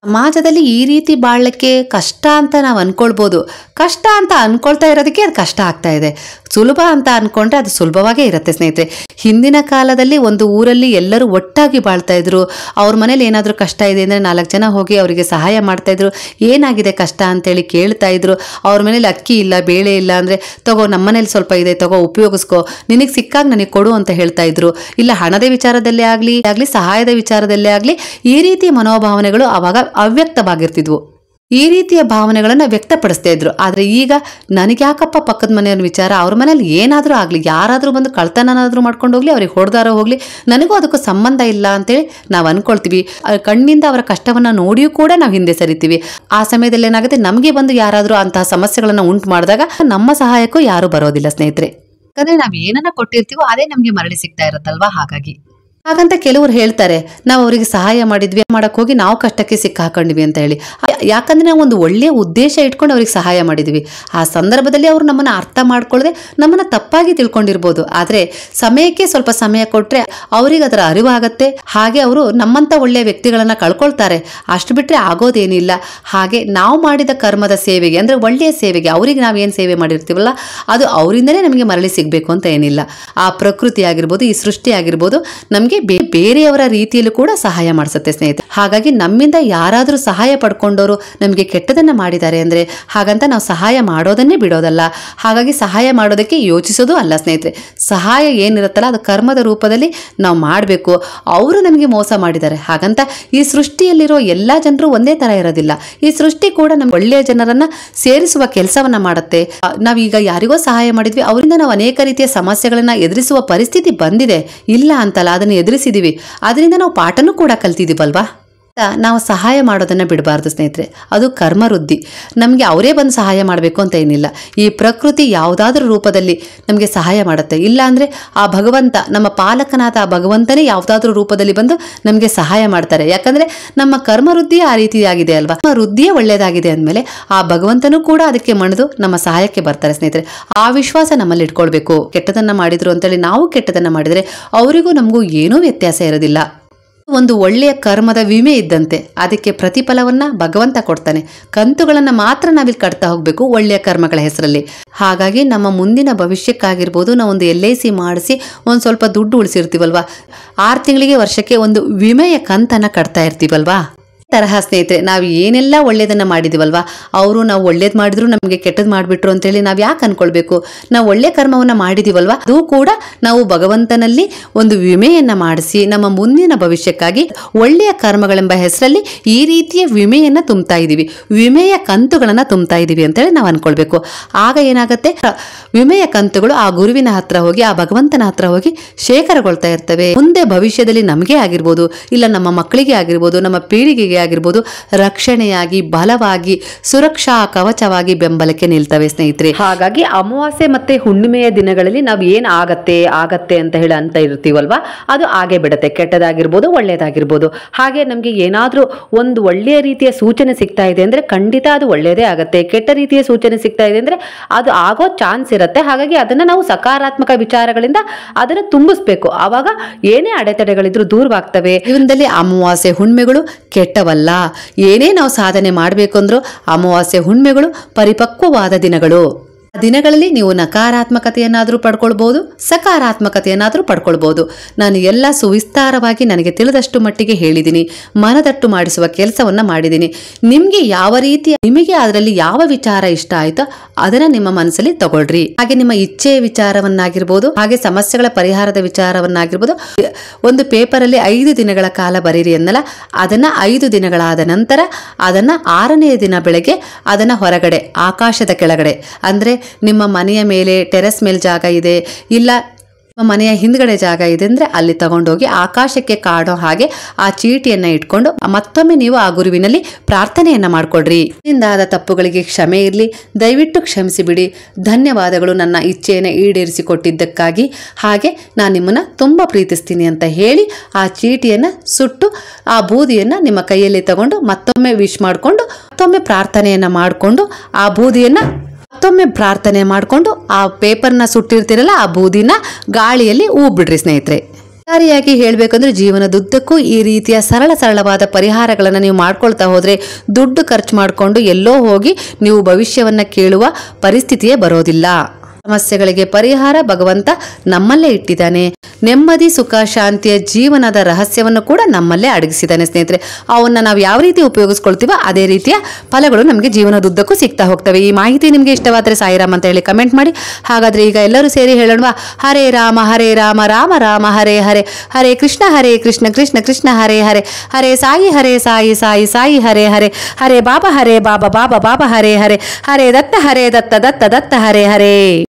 ಸಮಾಜದಲ್ಲಿ ಈ ರೀತಿ ಬಾಳ್ಲಿಕ್ಕೆ ಕಷ್ಟ ಅಂತ ನಾವು ಅನ್ಕೊಳ್ಬೋದು. ಕಷ್ಟ ಅಂತ ಅನ್ಕೊಳ್ತಾ ಇರೋದಕ್ಕೆ ಅದು ಕಷ್ಟ ಆಗ್ತಾ ಇದೆ. ಸುಲಭ ಅಂತ ಅನ್ಕೊಂಡ್ರೆ ಅದು ಸುಲಭವಾಗೇ ಇರುತ್ತೆ ಸ್ನೇಹಿತರೆ. ಹಿಂದಿನ ಕಾಲದಲ್ಲಿ ಒಂದು ಊರಲ್ಲಿ ಎಲ್ಲರೂ ಒಟ್ಟಾಗಿ ಬಾಳ್ತಾ ಇದ್ರು. ಅವ್ರ ಮನೇಲಿ ಏನಾದರೂ ಕಷ್ಟ ಇದೆ ಅಂದ್ರೆ 4 ಜನ ಹೋಗಿ ಅವರಿಗೆ ಸಹಾಯ ಮಾಡ್ತಾ ಇದ್ರು. ಏನಾಗಿದೆ ಕಷ್ಟ ಅಂತೇಳಿ ಕೇಳ್ತಾ ಇದ್ರು. ಅವ್ರ ಮನೇಲಿ ಅಕ್ಕಿ ಇಲ್ಲ, ಬೇಳೆ ಇಲ್ಲ ಅಂದ್ರೆ ತಗೋ, ನಮ್ಮನೇಲಿ ಸ್ವಲ್ಪ ಇದೆ, ತಗೋ ಉಪಯೋಗಿಸ್ಕೋ, ನಿನಗೆ ಸಿಕ್ಕಾಗ ನನಗೆ ಕೊಡು ಅಂತ ಹೇಳ್ತಾ ಇದ್ರು. ಇಲ್ಲ ಹಣದ ವಿಚಾರದಲ್ಲೇ ಆಗ್ಲಿ ಸಹಾಯದ ವಿಚಾರದಲ್ಲೇ ಆಗ್ಲಿ ಈ ರೀತಿ ಮನೋಭಾವನೆಗಳು ಅವಾಗ ಅವ್ಯಕ್ತವಾಗಿರ್ತಿದ್ವು. ಈ ರೀತಿಯ ಭಾವನೆಗಳನ್ನ ವ್ಯಕ್ತಪಡಿಸ್ತಾ ಇದ್ರು. ಆದ್ರೆ ಈಗ ನನಗೆ ಯಾಕಪ್ಪ ಪಕ್ಕದ ಮನೆಯವ್ರ ವಿಚಾರ, ಅವ್ರ ಮನೇಲಿ ಏನಾದ್ರೂ ಆಗ್ಲಿ, ಯಾರಾದ್ರೂ ಬಂದು ಕಳ್ತನಾದ್ರೂ ಮಾಡ್ಕೊಂಡು ಹೋಗ್ಲಿ, ಅವ್ರಿಗೆ ಹೊಡೆದಾರೋ ಹೋಗ್ಲಿ, ನನಗೂ ಅದಕ್ಕೂ ಸಂಬಂಧ ಇಲ್ಲ ಅಂತೇಳಿ ನಾವು ಅನ್ಕೊಳ್ತೀವಿ. ಕಣ್ಣಿಂದ ಅವರ ಕಷ್ಟವನ್ನ ನೋಡಿಯೂ ಕೂಡ ನಾವು ಹಿಂದೆ ಸರಿತೀವಿ. ಆ ಸಮಯದಲ್ಲಿ ಏನಾಗುತ್ತೆ, ನಮಗೆ ಬಂದು ಯಾರಾದ್ರೂ ಅಂತಹ ಸಮಸ್ಯೆಗಳನ್ನ ಉಂಟು ಮಾಡಿದಾಗ ನಮ್ಮ ಸಹಾಯಕ್ಕೂ ಯಾರು ಬರೋದಿಲ್ಲ ಸ್ನೇಹಿತರೆ. ಯಾಕಂದ್ರೆ ನಾವ್ ಏನನ್ನ ಕೊಟ್ಟಿರ್ತೀವೋ ಅದೇ ನಮ್ಗೆ ಮರಳಿ ಸಿಗ್ತಾ ಇರುತ್ತಲ್ವಾ. ಹಾಗಂತ ಕೆಲವರು ಹೇಳ್ತಾರೆ, ನಾವು ಅವರಿಗೆ ಸಹಾಯ ಮಾಡಿದ್ವಿ, ಮಾಡಕ್ ಹೋಗಿ ನಾವು ಕಷ್ಟಕ್ಕೆ ಸಿಕ್ಕಾಕೊಂಡಿವಿ ಅಂತ ಹೇಳಿ. ಯಾಕಂದ್ರೆ ನಾವು ಒಂದು ಒಳ್ಳೆಯ ಉದ್ದೇಶ ಇಟ್ಕೊಂಡು ಅವ್ರಿಗೆ ಸಹಾಯ ಮಾಡಿದ್ವಿ. ಆ ಸಂದರ್ಭದಲ್ಲಿ ಅವರು ನಮ್ಮನ್ನ ಅರ್ಥ ಮಾಡ್ಕೊಳ್ಳದೆ ನಮ್ಮನ್ನ ತಪ್ಪಾಗಿ ತಿಳ್ಕೊಂಡಿರ್ಬೋದು. ಆದ್ರೆ ಸಮಯಕ್ಕೆ ಸ್ವಲ್ಪ ಸಮಯ ಕೊಟ್ರೆ ಅವ್ರಿಗೆ ಅದರ ಅರಿವಾಗತ್ತೆ. ಹಾಗೆ ಅವರು ನಮ್ಮಂತ ಒಳ್ಳೆಯ ವ್ಯಕ್ತಿಗಳನ್ನ ಕಳ್ಕೊಳ್ತಾರೆ. ಅಷ್ಟು ಬಿಟ್ರೆ ಆಗೋದೇನಿಲ್ಲ. ಹಾಗೆ ನಾವು ಮಾಡಿದ ಕರ್ಮದ ಸೇವೆಗೆ ಅಂದ್ರೆ ಒಳ್ಳೆಯ ಸೇವೆಗೆ ಅವರಿಗೆ ನಾವೇನ್ ಸೇವೆ ಮಾಡಿರ್ತೀವಲ್ಲ ಅದು ಅವರಿಂದನೇ ನಮಗೆ ಮರಳಿ ಸಿಗ್ಬೇಕು ಅಂತ ಏನಿಲ್ಲ. ಆ ಪ್ರಕೃತಿ ಆಗಿರ್ಬೋದು, ಈ ಸೃಷ್ಟಿ ಆಗಿರ್ಬೋದು ನಮ್ಗೆ ಬೇರೆಯವರ ರೀತಿಯಲ್ಲೂ ಕೂಡ ಸಹಾಯ ಮಾಡಿಸುತ್ತೆ ಸ್ನೇಹಿತರೆ. ಹಾಗಾಗಿ ನಮ್ಮಿಂದ ಯಾರಾದ್ರೂ ಸಹಾಯ ಪಡ್ಕೊಂಡವರು ನಮಗೆ ಕೆಟ್ಟದನ್ನ ಮಾಡಿದ್ದಾರೆ ಅಂದ್ರೆ ಹಾಗಂತ ನಾವು ಸಹಾಯ ಮಾಡೋದನ್ನೇ ಬಿಡೋದಲ್ಲ. ಹಾಗಾಗಿ ಸಹಾಯ ಮಾಡೋದಕ್ಕೆ ಯೋಚಿಸೋದು ಅಲ್ಲ ಸ್ನೇಹಿತರೆ. ಸಹಾಯ ಏನಿರುತ್ತಲ್ಲ ಅದು ಕರ್ಮದ ರೂಪದಲ್ಲಿ ನಾವು ಮಾಡಬೇಕು. ಅವರು ನಮಗೆ ಮೋಸ ಮಾಡಿದ್ದಾರೆ ಹಾಗಂತ ಈ ಸೃಷ್ಟಿಯಲ್ಲಿರೋ ಎಲ್ಲಾ ಜನರು ಒಂದೇ ತರ ಇರೋದಿಲ್ಲ. ಈ ಸೃಷ್ಟಿ ಕೂಡ ನಮ್ಗೆ ಒಳ್ಳೆಯ ಜನರನ್ನ ಸೇರಿಸುವ ಕೆಲಸವನ್ನ ಮಾಡುತ್ತೆ. ನಾವೀಗ ಯಾರಿಗೋ ಸಹಾಯ ಮಾಡಿದ್ವಿ, ಅವರಿಂದ ನಾವು ಅನೇಕ ರೀತಿಯ ಸಮಸ್ಯೆಗಳನ್ನ ಎದುರಿಸುವ ಪರಿಸ್ಥಿತಿ ಬಂದಿದೆ, ಇಲ್ಲ ಅಂತಲ್ಲ, ಅದನ್ನ ಎದುರಿಸಿದೀವಿ. ಅದರಿಂದ ನಾವು ಪಾಠನೂ ಕೂಡ ಕಲ್ತಿದೀವಲ್ವಾ. ನಾವು ಸಹಾಯ ಮಾಡೋದನ್ನ ಬಿಡಬಾರ್ದು ಸ್ನೇಹಿತರೆ. ಅದು ಕರ್ಮ ವೃದ್ಧಿ. ನಮ್ಗೆ ಅವರೇ ಬಂದು ಸಹಾಯ ಮಾಡಬೇಕು ಅಂತ ಏನಿಲ್ಲ. ಈ ಪ್ರಕೃತಿ ಯಾವುದಾದ್ರೂ ರೂಪದಲ್ಲಿ ನಮ್ಗೆ ಸಹಾಯ ಮಾಡುತ್ತೆ. ಇಲ್ಲ ಅಂದ್ರೆ ಆ ಭಗವಂತ, ನಮ್ಮ ಪಾಲಕನಾದ ಆ ಭಗವಂತನೇ ಯಾವುದಾದ್ರೂ ರೂಪದಲ್ಲಿ ಬಂದು ನಮ್ಗೆ ಸಹಾಯ ಮಾಡ್ತಾರೆ. ಯಾಕಂದ್ರೆ ನಮ್ಮ ಕರ್ಮ ವೃದ್ಧಿಯೇ ಆ ರೀತಿಯಾಗಿದೆ ಅಲ್ವಾ. ನಮ್ಮ ವೃದ್ಧಿಯೇ ಒಳ್ಳೇದಾಗಿದೆ ಅಂದ್ಮೇಲೆ ಆ ಭಗವಂತನೂ ಕೂಡ ಅದಕ್ಕೆ ಮಣಿದು ನಮ್ಮ ಸಹಾಯಕ್ಕೆ ಬರ್ತಾರೆ ಸ್ನೇಹಿತರೆ. ಆ ವಿಶ್ವಾಸ ನಮ್ಮಲ್ಲಿ ಇಟ್ಕೊಳ್ಬೇಕು. ಕೆಟ್ಟದನ್ನ ಮಾಡಿದ್ರು ಅಂತೇಳಿ ನಾವು ಕೆಟ್ಟದನ್ನ ಮಾಡಿದ್ರೆ ಅವರಿಗೂ ನಮಗೂ ಏನೂ ವ್ಯತ್ಯಾಸ ಇರೋದಿಲ್ಲ. ಒಂದು ಒಳ್ಳೆಯ ಕರ್ಮದ ವಿಮೆ ಇದ್ದಂತೆ. ಅದಕ್ಕೆ ಪ್ರತಿಫಲವನ್ನ ಭಗವಂತ ಕೊಡ್ತಾನೆ. ಕಂತುಗಳನ್ನ ಮಾತ್ರ ನಾವಿಲ್ಲಿ ಕಟ್ತಾ ಹೋಗ್ಬೇಕು ಒಳ್ಳೆಯ ಕರ್ಮಗಳ ಹೆಸರಲ್ಲಿ. ಹಾಗಾಗಿ ನಮ್ಮ ಮುಂದಿನ ಭವಿಷ್ಯಕ್ಕಾಗಿರ್ಬೋದು ನಾವು ಒಂದು LIC ಮಾಡಿಸಿ ಒಂದ್ ಸ್ವಲ್ಪ ದುಡ್ಡು ಉಳಿಸಿರ್ತೀವಲ್ವಾ, 6 ತಿಂಗಳಿಗೆ ವರ್ಷಕ್ಕೆ ಒಂದು ವಿಮೆಯ ಕಂತನ್ನ ಕಟ್ತಾ ಇರ್ತೀವಲ್ವಾ. ತರಹ ಸ್ನೇಹಿತರೆ, ನಾವು ಏನೆಲ್ಲ ಒಳ್ಳೇದನ್ನ ಮಾಡಿದಿವಲ್ವಾ, ಅವರು ನಾವು ಒಳ್ಳೇದ್ ಮಾಡಿದ್ರು ನಮ್ಗೆ ಕೆಟ್ಟದ್ ಮಾಡ್ಬಿಟ್ರು ಅಂತೇಳಿ ನಾವ್ ಯಾಕೆ ಅನ್ಕೊಳ್ಬೇಕು. ನಾವು ಒಳ್ಳೆ ಕರ್ಮವನ್ನ ಮಾಡಿದಿವಲ್ವಾ, ಅದು ಕೂಡ ನಾವು ಭಗವಂತನಲ್ಲಿ ಒಂದು ವಿಮೆಯನ್ನ ಮಾಡಿಸಿ ನಮ್ಮ ಮುಂದಿನ ಭವಿಷ್ಯಕ್ಕಾಗಿ ಒಳ್ಳೆಯ ಕರ್ಮಗಳೆಂಬ ಹೆಸರಲ್ಲಿ ಈ ರೀತಿಯ ವಿಮೆಯನ್ನ ತುಂಬ್ತಾ ಇದೀವಿ, ವಿಮೆಯ ಕಂತುಗಳನ್ನ ತುಂಬ್ತಾ ಇದೀವಿ ಅಂತೇಳಿ ನಾವು ಅನ್ಕೊಳ್ಬೇಕು. ಆಗ ಏನಾಗತ್ತೆ, ವಿಮೆಯ ಕಂತುಗಳು ಆ ಗುರುವಿನ ಹತ್ರ ಹೋಗಿ, ಆ ಭಗವಂತನ ಹತ್ರ ಹೋಗಿ ಶೇಖರಗೊಳ್ತಾ ಇರ್ತವೆ. ಮುಂದೆ ಭವಿಷ್ಯದಲ್ಲಿ ನಮಗೆ ಆಗಿರ್ಬೋದು, ಇಲ್ಲ ನಮ್ಮ ಮಕ್ಕಳಿಗೆ ಆಗಿರ್ಬೋದು, ನಮ್ಮ ಪೀಳಿಗೆಗೆ ಆಗಿರ್ಬೋದು, ರಕ್ಷಣೆಯಾಗಿ ಬಲವಾಗಿ ಸುರಕ್ಷಾ ಕವಚವಾಗಿ ಬೆಂಬಲಕ್ಕೆ ನಿಲ್ತವೆ ಸ್ನೇಹಿತರೆ. ಹಾಗಾಗಿ ಅಮಾವಾಸ್ಯೆ ಮತ್ತೆ ಹುಣ್ಣಿಮೆಯ ದಿನಗಳಲ್ಲಿ ನಾವು ಏನ್ ಆಗತ್ತೆ ಅಂತ ಹೇಳಿ ಅಂತ ಇರ್ತೀವಲ್ವಾ, ಅದು ಆಗೇ ಬಿಡುತ್ತೆ. ಕೆಟ್ಟದಾಗಿರ್ಬೋದು, ಒಳ್ಳೇದಾಗಿರ್ಬೋದು. ಹಾಗೆ ನಮ್ಗೆ ಏನಾದ್ರೂ ಒಂದು ಒಳ್ಳೆಯ ರೀತಿಯ ಸೂಚನೆ ಸಿಗ್ತಾ ಇದೆ ಅಂದ್ರೆ ಖಂಡಿತ ಅದು ಒಳ್ಳೇದೇ ಆಗತ್ತೆ. ಕೆಟ್ಟ ರೀತಿಯ ಸೂಚನೆ ಸಿಗ್ತಾ ಇದೆ ಅಂದ್ರೆ ಅದು ಆಗೋ ಚಾನ್ಸ್ ಇರುತ್ತೆ. ಹಾಗಾಗಿ ಅದನ್ನ ನಾವು ಸಕಾರಾತ್ಮಕ ವಿಚಾರಗಳಿಂದ ಅದನ್ನ ತುಂಬಿಸ್ಬೇಕು. ಆವಾಗ ಏನೇ ಅಡೆತಡೆಗಳಿದ್ರು ದೂರವಾಗ್ತವೆ. ಜೀವನದಲ್ಲಿ ಅಮಾವಾಸ್ಯೆ ಹುಣ್ಮೆಗಳು ಕೆಟ್ಟವಲ್ಲ. ಏನೇ ನಾವು ಸಾಧನೆ ಮಾಡಬೇಕು ಅಂದ್ರೂ ಅಮಾವಾಸ್ಯೆ ಹುಣ್ಮೆಗಳು ಪರಿಪಕ್ವವಾದ ದಿನಗಳು. ದಿನಗಳಲ್ಲಿ ನೀವು ನಕಾರಾತ್ಮಕತೆಯನ್ನಾದ್ರೂ ಪಡ್ಕೊಳ್ಬಹುದು, ಸಕಾರಾತ್ಮಕತೆಯನ್ನಾದ್ರೂ ಪಡ್ಕೊಳ್ಬಹುದು. ನಾನು ಎಲ್ಲ ಸುವಿಸ್ತಾರವಾಗಿ ನನಗೆ ತಿಳಿದಷ್ಟು ಮಟ್ಟಿಗೆ ಹೇಳಿದ್ದೀನಿ, ಮನದಟ್ಟು ಮಾಡಿಸುವ ಕೆಲಸವನ್ನ ಮಾಡಿದ್ದೀನಿ. ನಿಮ್ಗೆ ಯಾವ ರೀತಿಯ, ನಿಮಗೆ ಅದರಲ್ಲಿ ಯಾವ ವಿಚಾರ ಇಷ್ಟ ಆಯ್ತೋ ಅದನ್ನ ನಿಮ್ಮ ಮನಸ್ಸಲ್ಲಿ ತಗೊಳ್ರಿ. ಹಾಗೆ ನಿಮ್ಮ ಇಚ್ಛೆಯ ವಿಚಾರವನ್ನಾಗಿರ್ಬೋದು, ಹಾಗೆ ಸಮಸ್ಯೆಗಳ ಪರಿಹಾರದ ವಿಚಾರವನ್ನಾಗಿರ್ಬೋದು, ಒಂದು ಪೇಪರ್ ಅಲ್ಲಿ 5 ದಿನಗಳ ಕಾಲ ಬರೀರಿ ಅನ್ನಲ್ಲ, ಅದನ್ನ 5 ದಿನಗಳಾದ ನಂತರ ಅದನ್ನ 6ನೇ ದಿನ ಬೆಳಗ್ಗೆ ಅದನ್ನ ಹೊರಗಡೆ ಆಕಾಶದ ಕೆಳಗಡೆ, ಅಂದ್ರೆ ನಿಮ್ಮ ಮನೆಯ ಮೇಲೆ ಟೆರೆಸ್ ಮೇಲೆ ಜಾಗ ಇದೆ, ಇಲ್ಲ ಮನೆಯ ಹಿಂದ್ಗಡೆ ಜಾಗ ಇದೆ ಅಂದ್ರೆ ಅಲ್ಲಿ ತಗೊಂಡೋಗಿ ಆಕಾಶಕ್ಕೆ ಕಾಡೋ ಹಾಗೆ ಆ ಚೀಟಿಯನ್ನ ಇಟ್ಕೊಂಡು ಮತ್ತೊಮ್ಮೆ ನೀವು ಆ ಗುರುವಿನಲ್ಲಿ ಪ್ರಾರ್ಥನೆಯನ್ನ ಮಾಡ್ಕೊಡ್ರಿ. ನಿಮ್ಮಿಂದಾದ ತಪ್ಪುಗಳಿಗೆ ಕ್ಷಮೆ ಇರ್ಲಿ, ದಯವಿಟ್ಟು ಕ್ಷಮಿಸಿ ಬಿಡಿ. ಧನ್ಯವಾದಗಳು ನನ್ನ ಇಚ್ಛೆಯನ್ನು ಈಡೇರಿಸಿಕೊಟ್ಟಿದ್ದಕ್ಕಾಗಿ. ಹಾಗೆ ನಾನು ನಿಮ್ಮನ್ನ ತುಂಬಾ ಪ್ರೀತಿಸ್ತೀನಿ ಅಂತ ಹೇಳಿ ಆ ಚೀಟಿಯನ್ನ ಸುಟ್ಟು ಆ ಬೂದಿಯನ್ನ ನಿಮ್ಮ ಕೈಯಲ್ಲಿ ತಗೊಂಡು ಮತ್ತೊಮ್ಮೆ ವಿಶ್ ಮಾಡಿಕೊಂಡು ಮತ್ತೊಮ್ಮೆ ಪ್ರಾರ್ಥನೆಯನ್ನ ಮಾಡಿಕೊಂಡು ಆ ಬೂದಿಯನ್ನ ಮತ್ತೊಮ್ಮೆ ಪ್ರಾರ್ಥನೆ ಮಾಡಿಕೊಂಡು ಆ ಪೇಪರ್ನ ಸುಟ್ಟಿರ್ತೀರಲ್ಲ ಆ ಬೂದಿನ ಗಾಳಿಯಲ್ಲಿ ಬಿಡ್ರಿ ಸ್ನೇಹಿತರೆ. ಸರಿಯಾಗಿ ಹೇಳ್ಬೇಕಂದ್ರೆ ಜೀವನದುದ್ದಕ್ಕೂ ಈ ರೀತಿಯ ಸರಳವಾದ ಪರಿಹಾರಗಳನ್ನು ನೀವು ಮಾಡ್ಕೊಳ್ತಾ ಹೋದ್ರೆ ದುಡ್ಡು ಖರ್ಚು ಮಾಡಿಕೊಂಡು ಎಲ್ಲೋ ಹೋಗಿ ನೀವು ಭವಿಷ್ಯವನ್ನ ಕೇಳುವ ಪರಿಸ್ಥಿತಿಯೇ ಬರೋದಿಲ್ಲ. ಸಮಸ್ಯೆಗಳಿಗೆ ಪರಿಹಾರ ಭಗವಂತ ನಮ್ಮಲ್ಲೇ ಇಟ್ಟಿದ್ದಾನೆ. ನೆಮ್ಮದಿ, ಸುಖ, ಶಾಂತಿಯ ಜೀವನದ ರಹಸ್ಯವನ್ನು ಕೂಡ ನಮ್ಮಲ್ಲೇ ಅಡಗಿಸಿದ್ದಾನೆ ಸ್ನೇಹಿತರೆ. ಅವನ್ನ ನಾವು ಯಾವ ರೀತಿ ಉಪಯೋಗಿಸ್ಕೊಳ್ತೀವೋ ಅದೇ ರೀತಿಯ ಫಲಗಳು ನಮಗೆ ಜೀವನದುದ್ದಕ್ಕೂ ಸಿಗ್ತಾ ಹೋಗ್ತವೆ. ಈ ಮಾಹಿತಿ ನಿಮಗೆ ಇಷ್ಟವಾದರೆ ಸಾಯಿರಾಮ್ ಅಂತ ಹೇಳಿ ಕಮೆಂಟ್ ಮಾಡಿ. ಹಾಗಾದ್ರೆ ಈಗ ಎಲ್ಲರೂ ಸೇರಿ ಹೇಳೋಣವಾ, ಹರೇ ರಾಮ ರಾಮ ರಾಮ ಹರೇ ಹರೇ, ಹರೇ ಕೃಷ್ಣ ಕೃಷ್ಣ ಕೃಷ್ಣ ಹರೇ ಹರೇ, ಹರೇ ಸಾಯಿ ಸಾಯಿ ಹರೇ ಹರೇ, ಹರೇ ಬಾಬಾ ಬಾಬಾ ಬಾಬಾ ಹರೇ ಹರೇ, ಹರೇ ದತ್ತ ದತ್ತ ಹರೇ ಹರೇ.